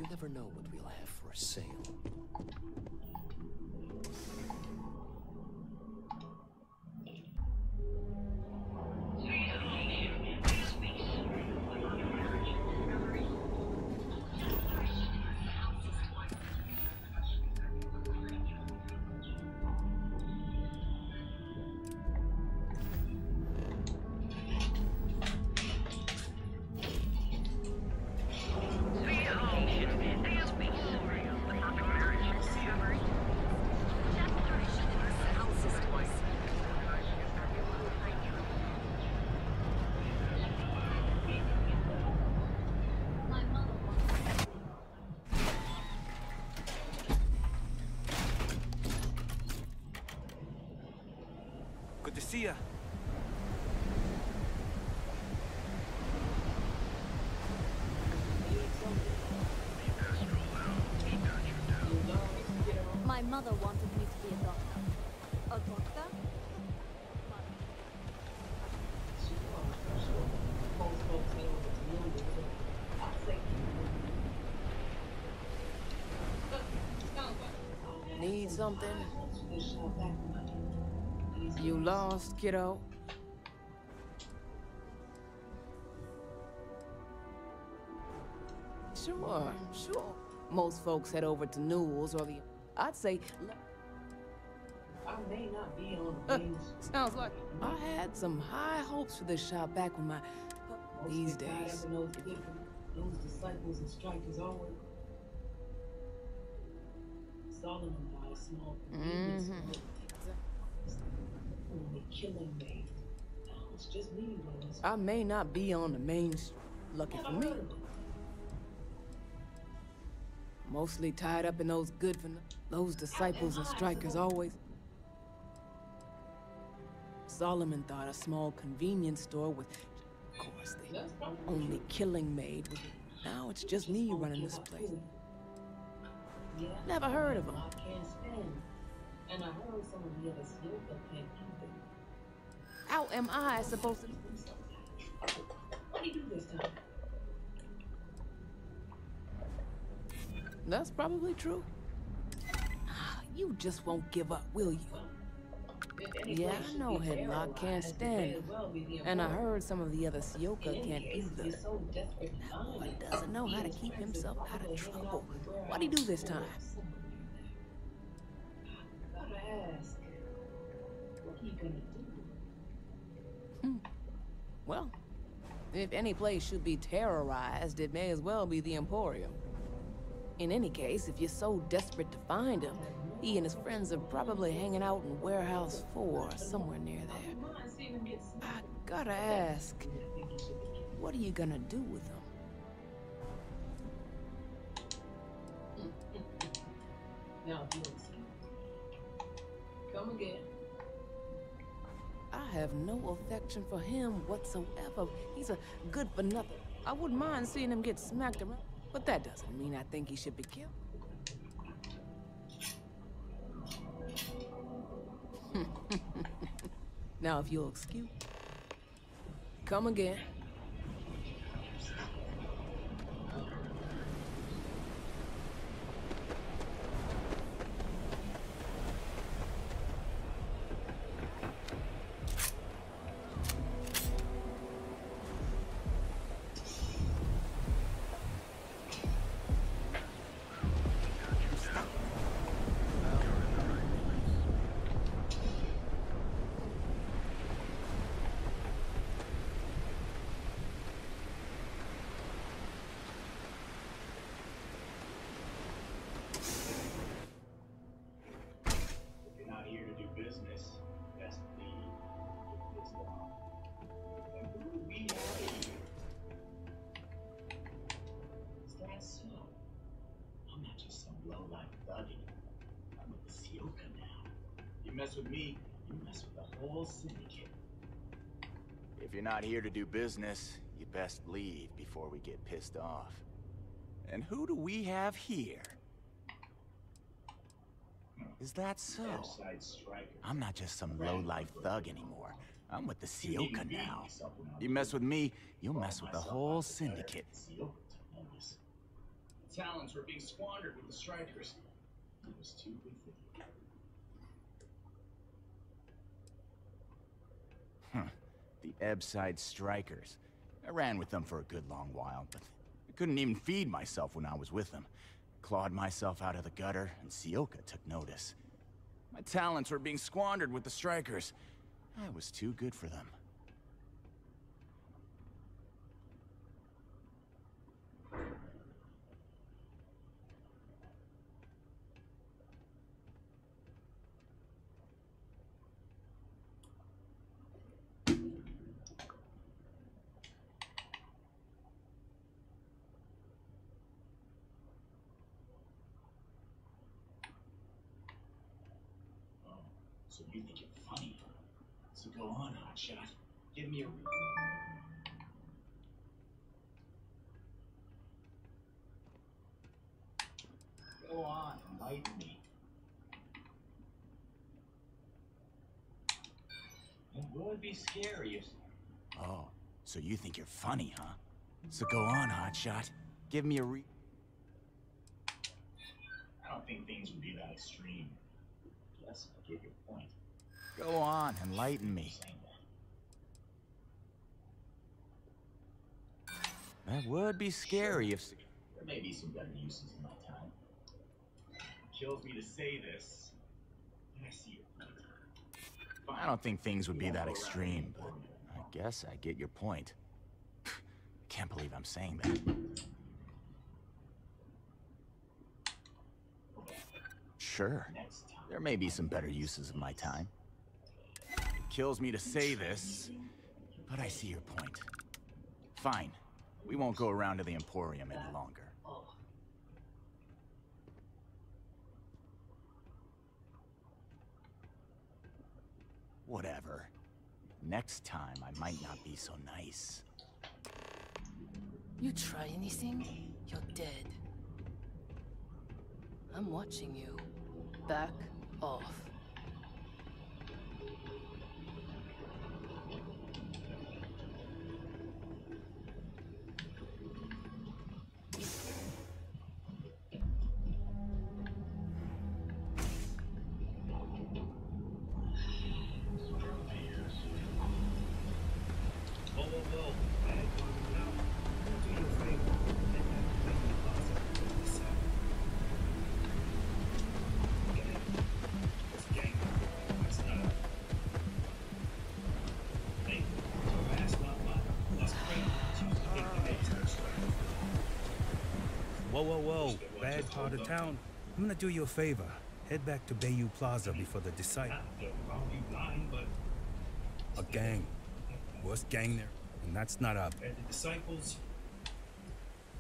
Speaker 10: You never know what we'll have for sale.
Speaker 6: Good to see ya.
Speaker 13: My mother wanted me to be a doctor. A doctor?
Speaker 17: Need something? You lost, kiddo? Sure, sure. Most folks head over to Newell's or the... I'd say...
Speaker 2: I may not be on things.
Speaker 17: Sounds like I had some high hopes for this shop back when my... These days.
Speaker 2: Those disciples and strikers always... Solomon by a small convenience only killing me. Now it's just me.
Speaker 17: I may not be on the main street. Lucky for me. Mostly tied up in those good for those disciples and strikers always. Solomon thought a small convenience store with, of course, the only killing maid was. Now it's just me running this place. Never heard of him.
Speaker 2: And I heard some of the other Syoka can't either.
Speaker 17: How am I supposed to...
Speaker 2: What do you do this time?
Speaker 17: That's probably true. You just won't give up, will you? Yeah, I know Headlock can't stand him. And I heard some of the other Syoka can't either. That boy doesn't know how to keep himself out of trouble. What'd he do this time?
Speaker 2: Gotta ask, what are you gonna do?
Speaker 17: Well, if any place should be terrorized, it may as well be the Emporium. In any case, if you're so desperate to find him, he and his friends are probably hanging out in Warehouse 4, somewhere near there. I gotta ask, what are you gonna do with him?
Speaker 2: Now, come again.
Speaker 17: I have no affection for him whatsoever. He's a good-for-nothing. I wouldn't mind seeing him get smacked around, but that doesn't mean I think he should be killed. Now, if you'll excuse... Come again.
Speaker 6: Mess with me, you mess with the whole syndicate.
Speaker 8: If you're not here to do business, you best leave before we get pissed off. And who do we have here? Is that so? I'm not just some low-life thug anymore. I'm with the Syoka now. You mess with me, you'll mess with the whole syndicate.
Speaker 6: Talents were being squandered with the strikers. It was too good for you.
Speaker 8: The Ebbside Strikers. I ran with them for a good long while, but I couldn't even feed myself when I was with them. Clawed myself out of the gutter, and Syoka took notice. My talents were being squandered with the Strikers. I was too good for them.
Speaker 6: So you think you're funny? So go on, hotshot. Give me a... Go on, enlighten me. It would be scary if...
Speaker 8: Oh, so you think you're funny, huh? So go on, hotshot. Give me a
Speaker 6: I don't think things would be that extreme. Yes, I get your point.
Speaker 8: Go on, enlighten me. That would be scary if...
Speaker 6: There may be some better uses in my time. It kills me to say this, but I see your point. Fine.
Speaker 8: I don't think things would be that extreme, but I guess I get your point. Can't believe I'm saying that. Sure, there may be some better uses of my time. It kills me to say this, but I see your point. Fine, we won't go around to the Emporium any longer. Whatever. Next time, I might not be so nice.
Speaker 17: You try anything, you're dead. I'm watching you. Back off.
Speaker 15: whoa. Bad part of town. I'm gonna do you a favor. Head back to Bayou Plaza before the disciple. A gang. Worst gang there. And that's not a...
Speaker 6: And the disciples...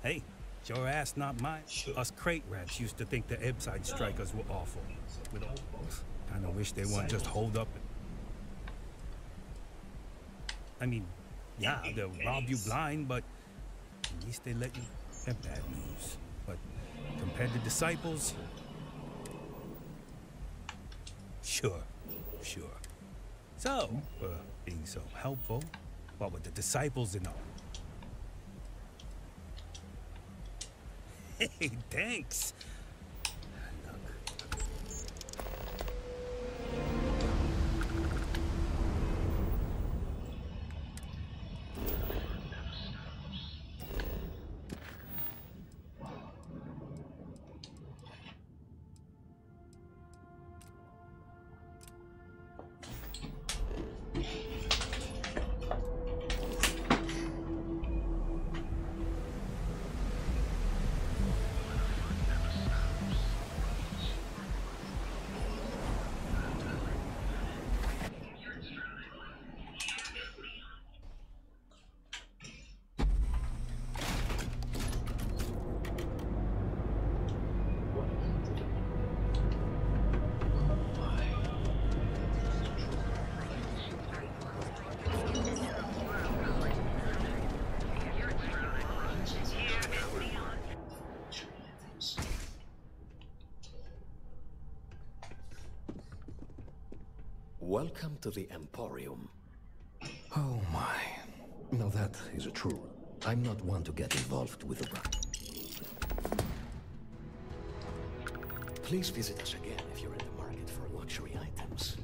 Speaker 15: Hey, it's your ass, not mine. Us crate rats used to think the Ebside strikers were awful. Kinda wish they weren't just holed up. I mean, yeah, they'll rob you blind, but at least they let you have bad news. But compared to disciples, sure. So, being so helpful, what with the disciples and all? Hey, thanks.
Speaker 10: Welcome to the Emporium. Oh my. Now that is true. I'm not one to get involved with the run. Please visit us again if you're in the market for luxury items.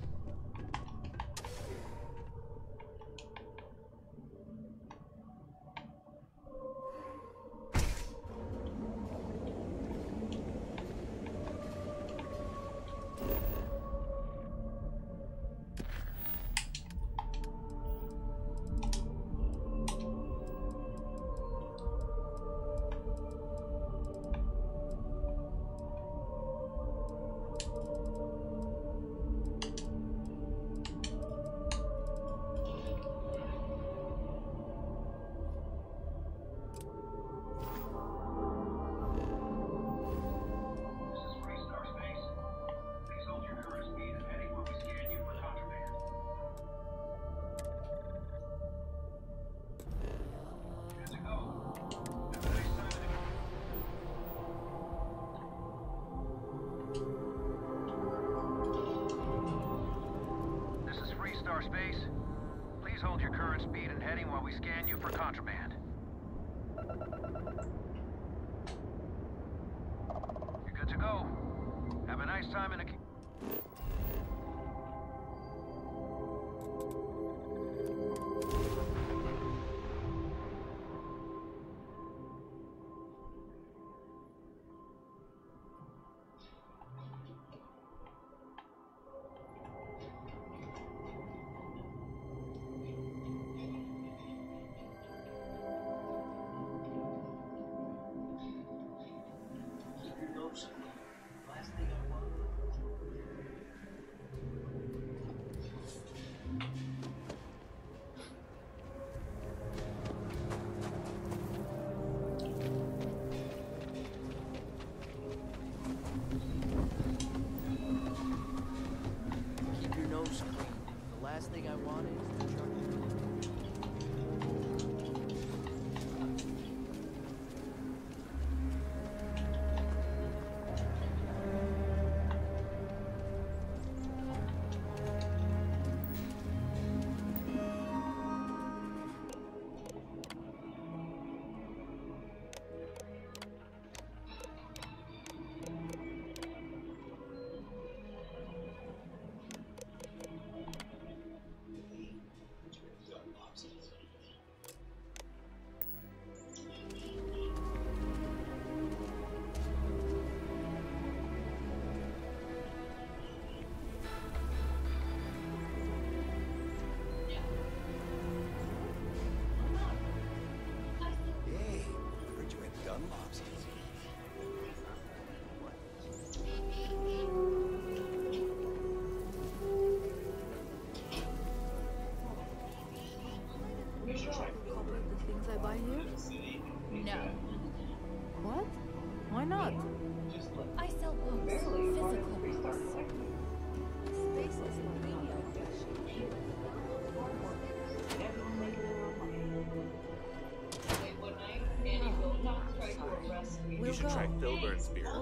Speaker 1: Space. Please hold your current speed and heading while we scan you for contraband. You're good to go. Have a nice time in a...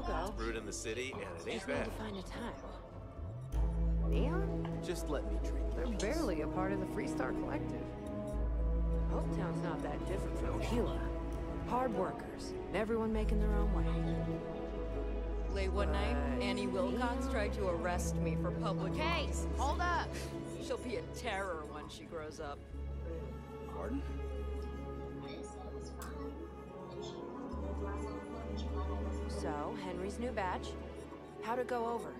Speaker 3: It's brewed in the city, and it ain't
Speaker 17: Just need
Speaker 3: bad.
Speaker 17: to find a time. Neon?
Speaker 3: Just let me drink.
Speaker 17: They're barely a part of the Freestar Collective. Hopetown's not that different from Aquila. Hard workers, and everyone making their own way.
Speaker 5: Late one night, Annie Wilcox tried to arrest me for public.
Speaker 17: Hey, hold up!
Speaker 5: She'll be a terror when she grows up.
Speaker 16: Pardon?
Speaker 17: So, Henry's new badge. How'd it go over?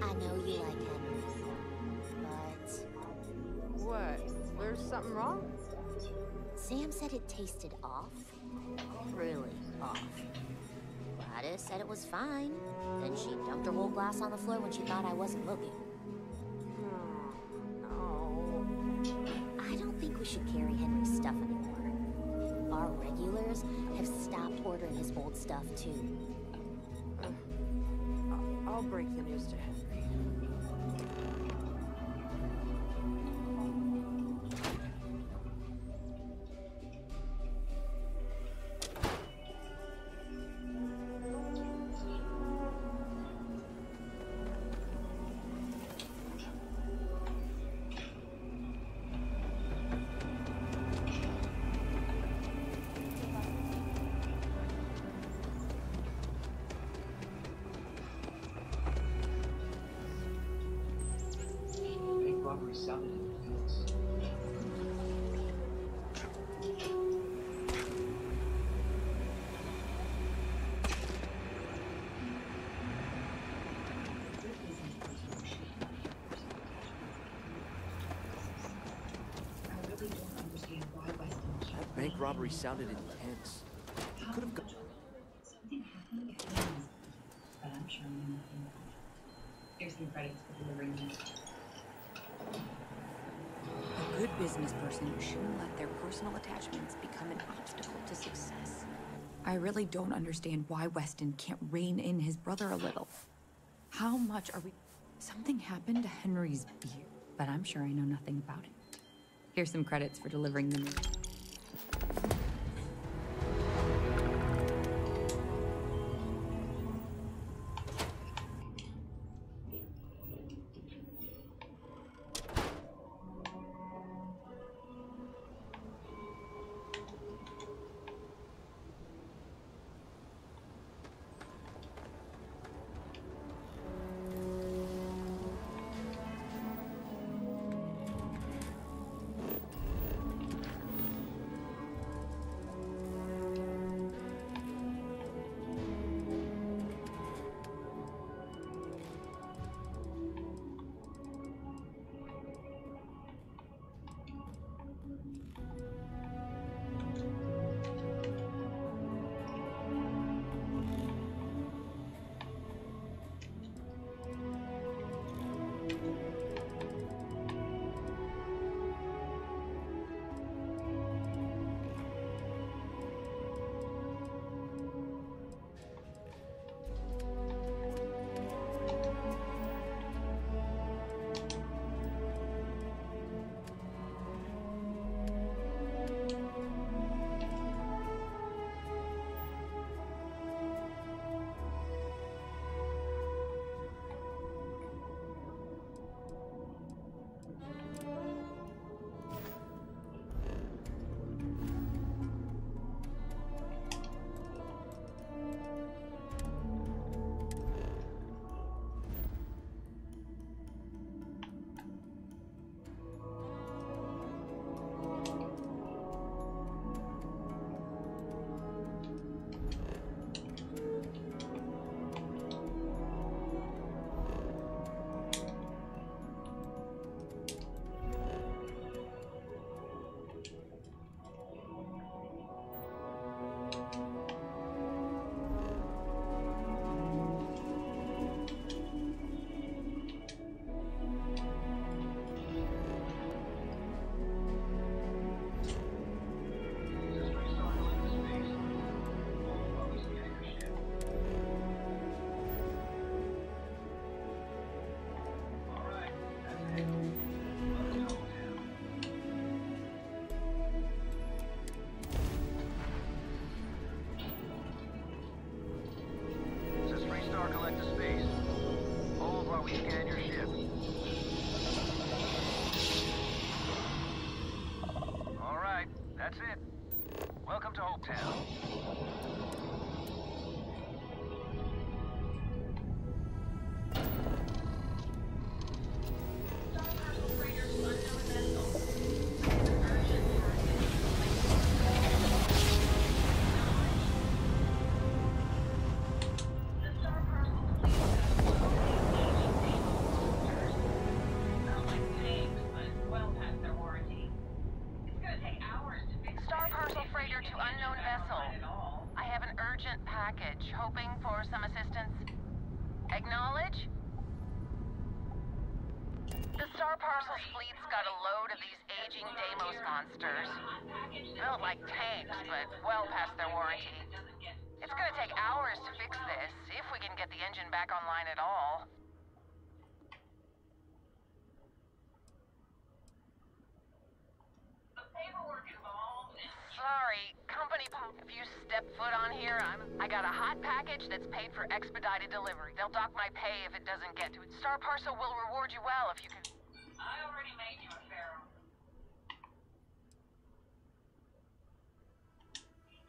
Speaker 13: I know you like Henry, but
Speaker 17: What? There's something wrong?
Speaker 13: Sam said it tasted off. Really off. Gladys said it was fine. Then she dumped her whole glass on the floor when she thought I wasn't looking.
Speaker 17: No.
Speaker 13: I don't think we should carry Henry's stuff anymore. Our regulars have stopped ordering his old stuff too.
Speaker 17: I'll break the news to Henry.
Speaker 6: Robbery sounded in the fields.
Speaker 3: That bank robbery sounded intense. You could have got.
Speaker 12: Something happened at Henry's, but I'm sure you know nothing about it. Here's some credits for delivering them.
Speaker 5: A good business person shouldn't let their personal attachments become an obstacle to success. I really don't understand why Weston can't rein in his brother a little. How much are we... Something happened to Henry's beer, but I'm sure I know nothing about it. Here's some credits for delivering the news.
Speaker 11: monsters. Built like tanks, but well past their warranty. It's gonna take hours to fix this, if we can get the engine back online at all. Sorry, company if you step foot on here, I got a hot package that's paid for expedited delivery. They'll dock my pay if it doesn't get to it. Star Parcel will reward you well if you can. I already made you a pharaoh.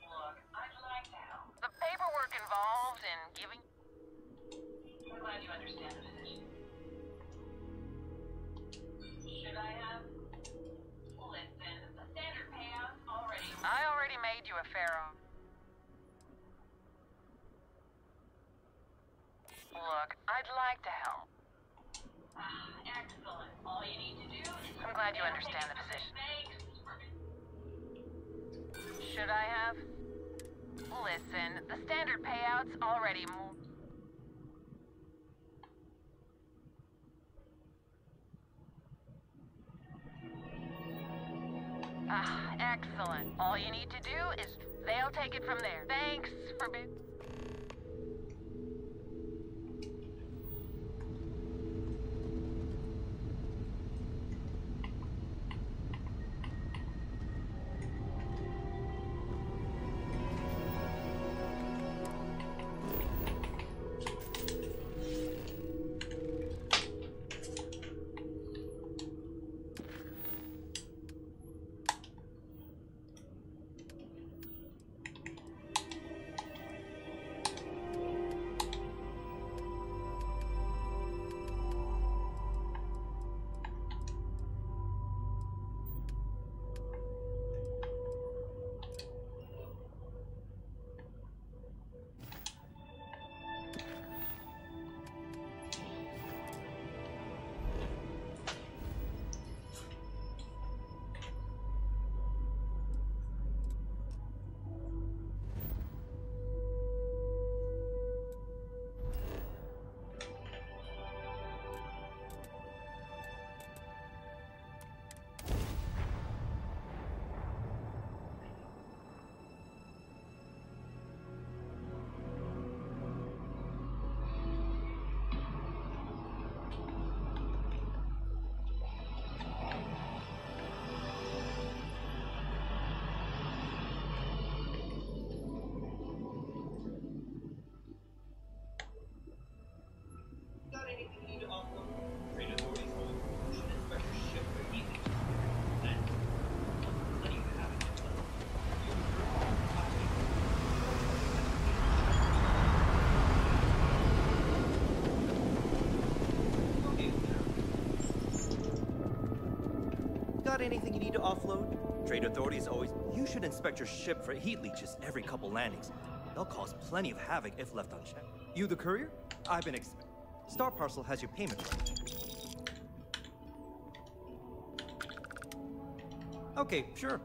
Speaker 11: Look, I'd like to help. The paperwork involved in giving. I'm glad you understand the position. Should I have? Listen, the standard payout's already. I already made you a pharaoh. Look, I'd like to help. Excellent. All you need to do is... I'm glad you understand the position. Should I have? Listen, the standard payout's already more... Excellent. All you need to do is... They'll take it from there. Thanks for being...
Speaker 21: Got anything you need to offload? Trade authorities always... You should inspect your ship for heat leeches every couple landings. They'll cause plenty of havoc if left unchecked. You the courier? I've been expecting. Star Parcel has your payment right. Okay, sure.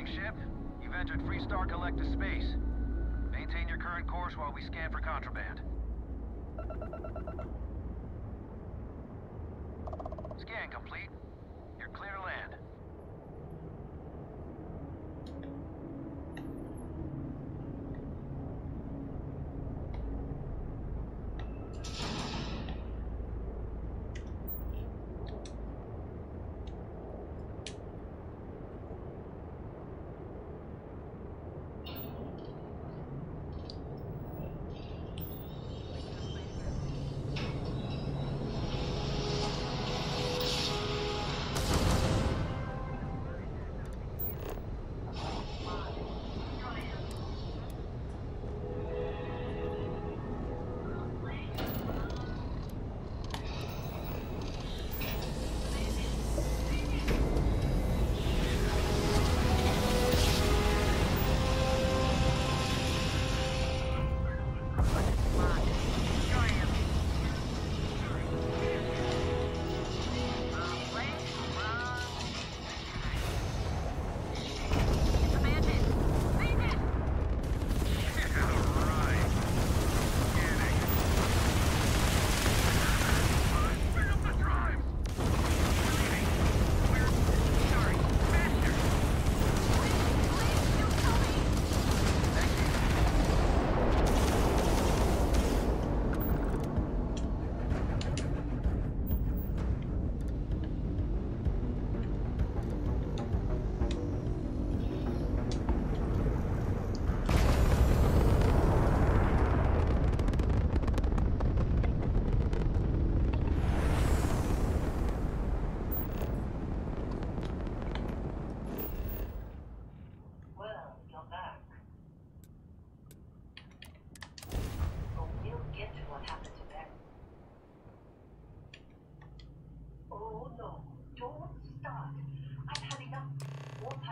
Speaker 1: Ship, you've entered Freestar Collective space. Maintain your current course while we scan for contraband. Scan complete. You're clear to land.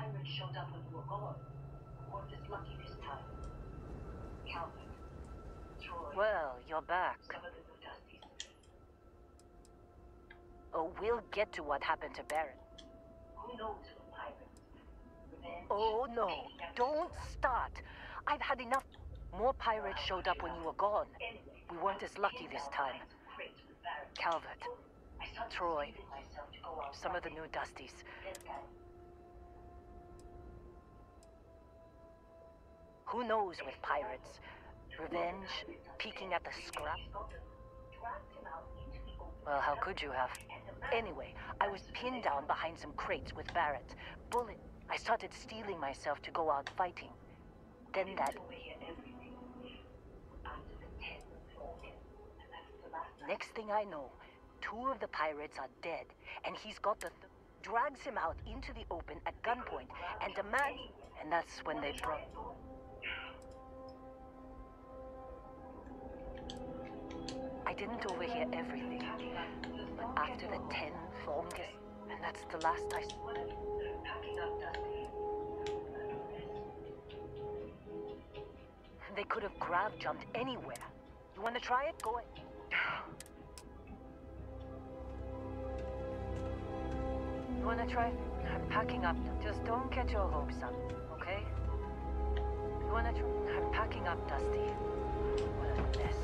Speaker 4: pirates showed up when you were gone. Weren't as lucky this time. Calvin, Troy.
Speaker 22: Well, you're back.
Speaker 4: Some of the new dusties.
Speaker 22: Oh, we'll get to what happened to Barrett.
Speaker 4: Who knows what pirates? Revenge?
Speaker 22: Oh, no. Don't start. I've had enough. More pirates showed up when you were gone. We weren't as lucky this time. Calvert, Troy, some of the new dusties. Who knows with pirates? Revenge, peeking at the scrap. Well, how could you have? Anyway, I was pinned down behind some crates with Barrett. Bullet. I started steeling myself to go out fighting. Then that... Next thing I know, 2 of the pirates are dead, and he's got the... drags him out into the open at gunpoint, and demands... And that's when they brought... I didn't overhear everything, but after the 10 formed his... And that's the last I... They could have jumped anywhere. You want to try it? Go ahead. You want to try? I'm packing up. Just don't get your hopes up, okay? You want to try? I'm packing up, Dusty. What a mess.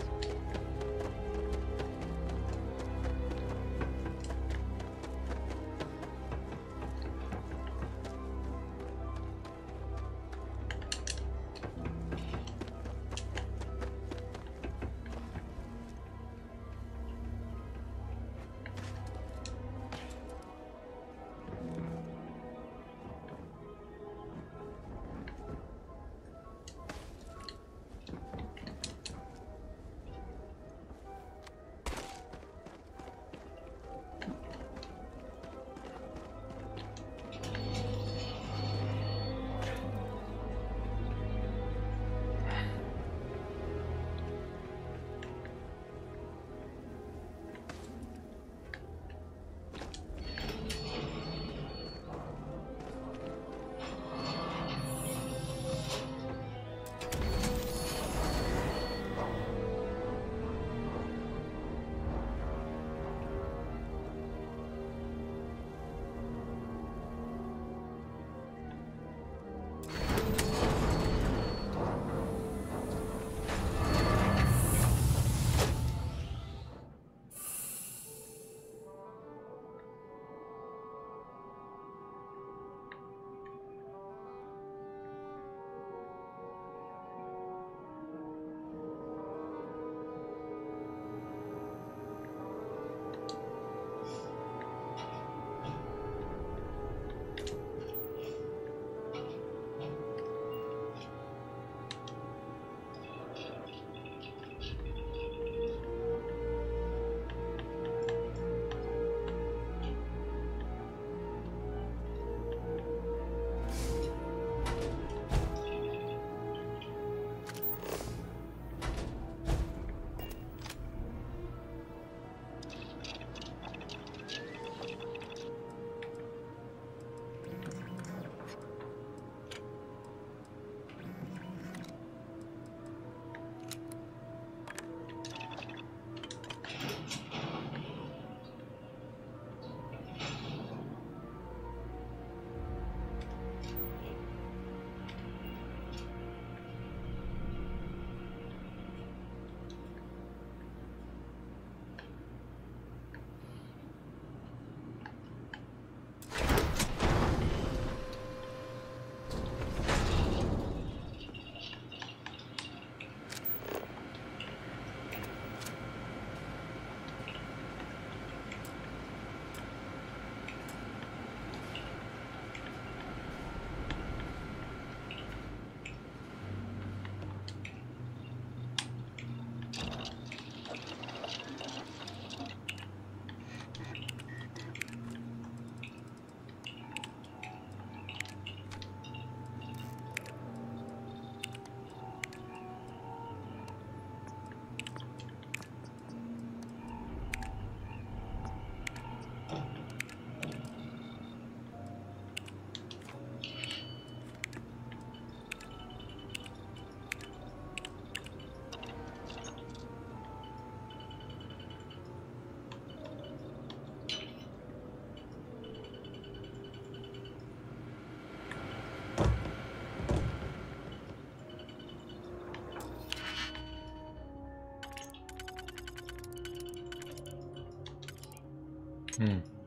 Speaker 14: Hmm.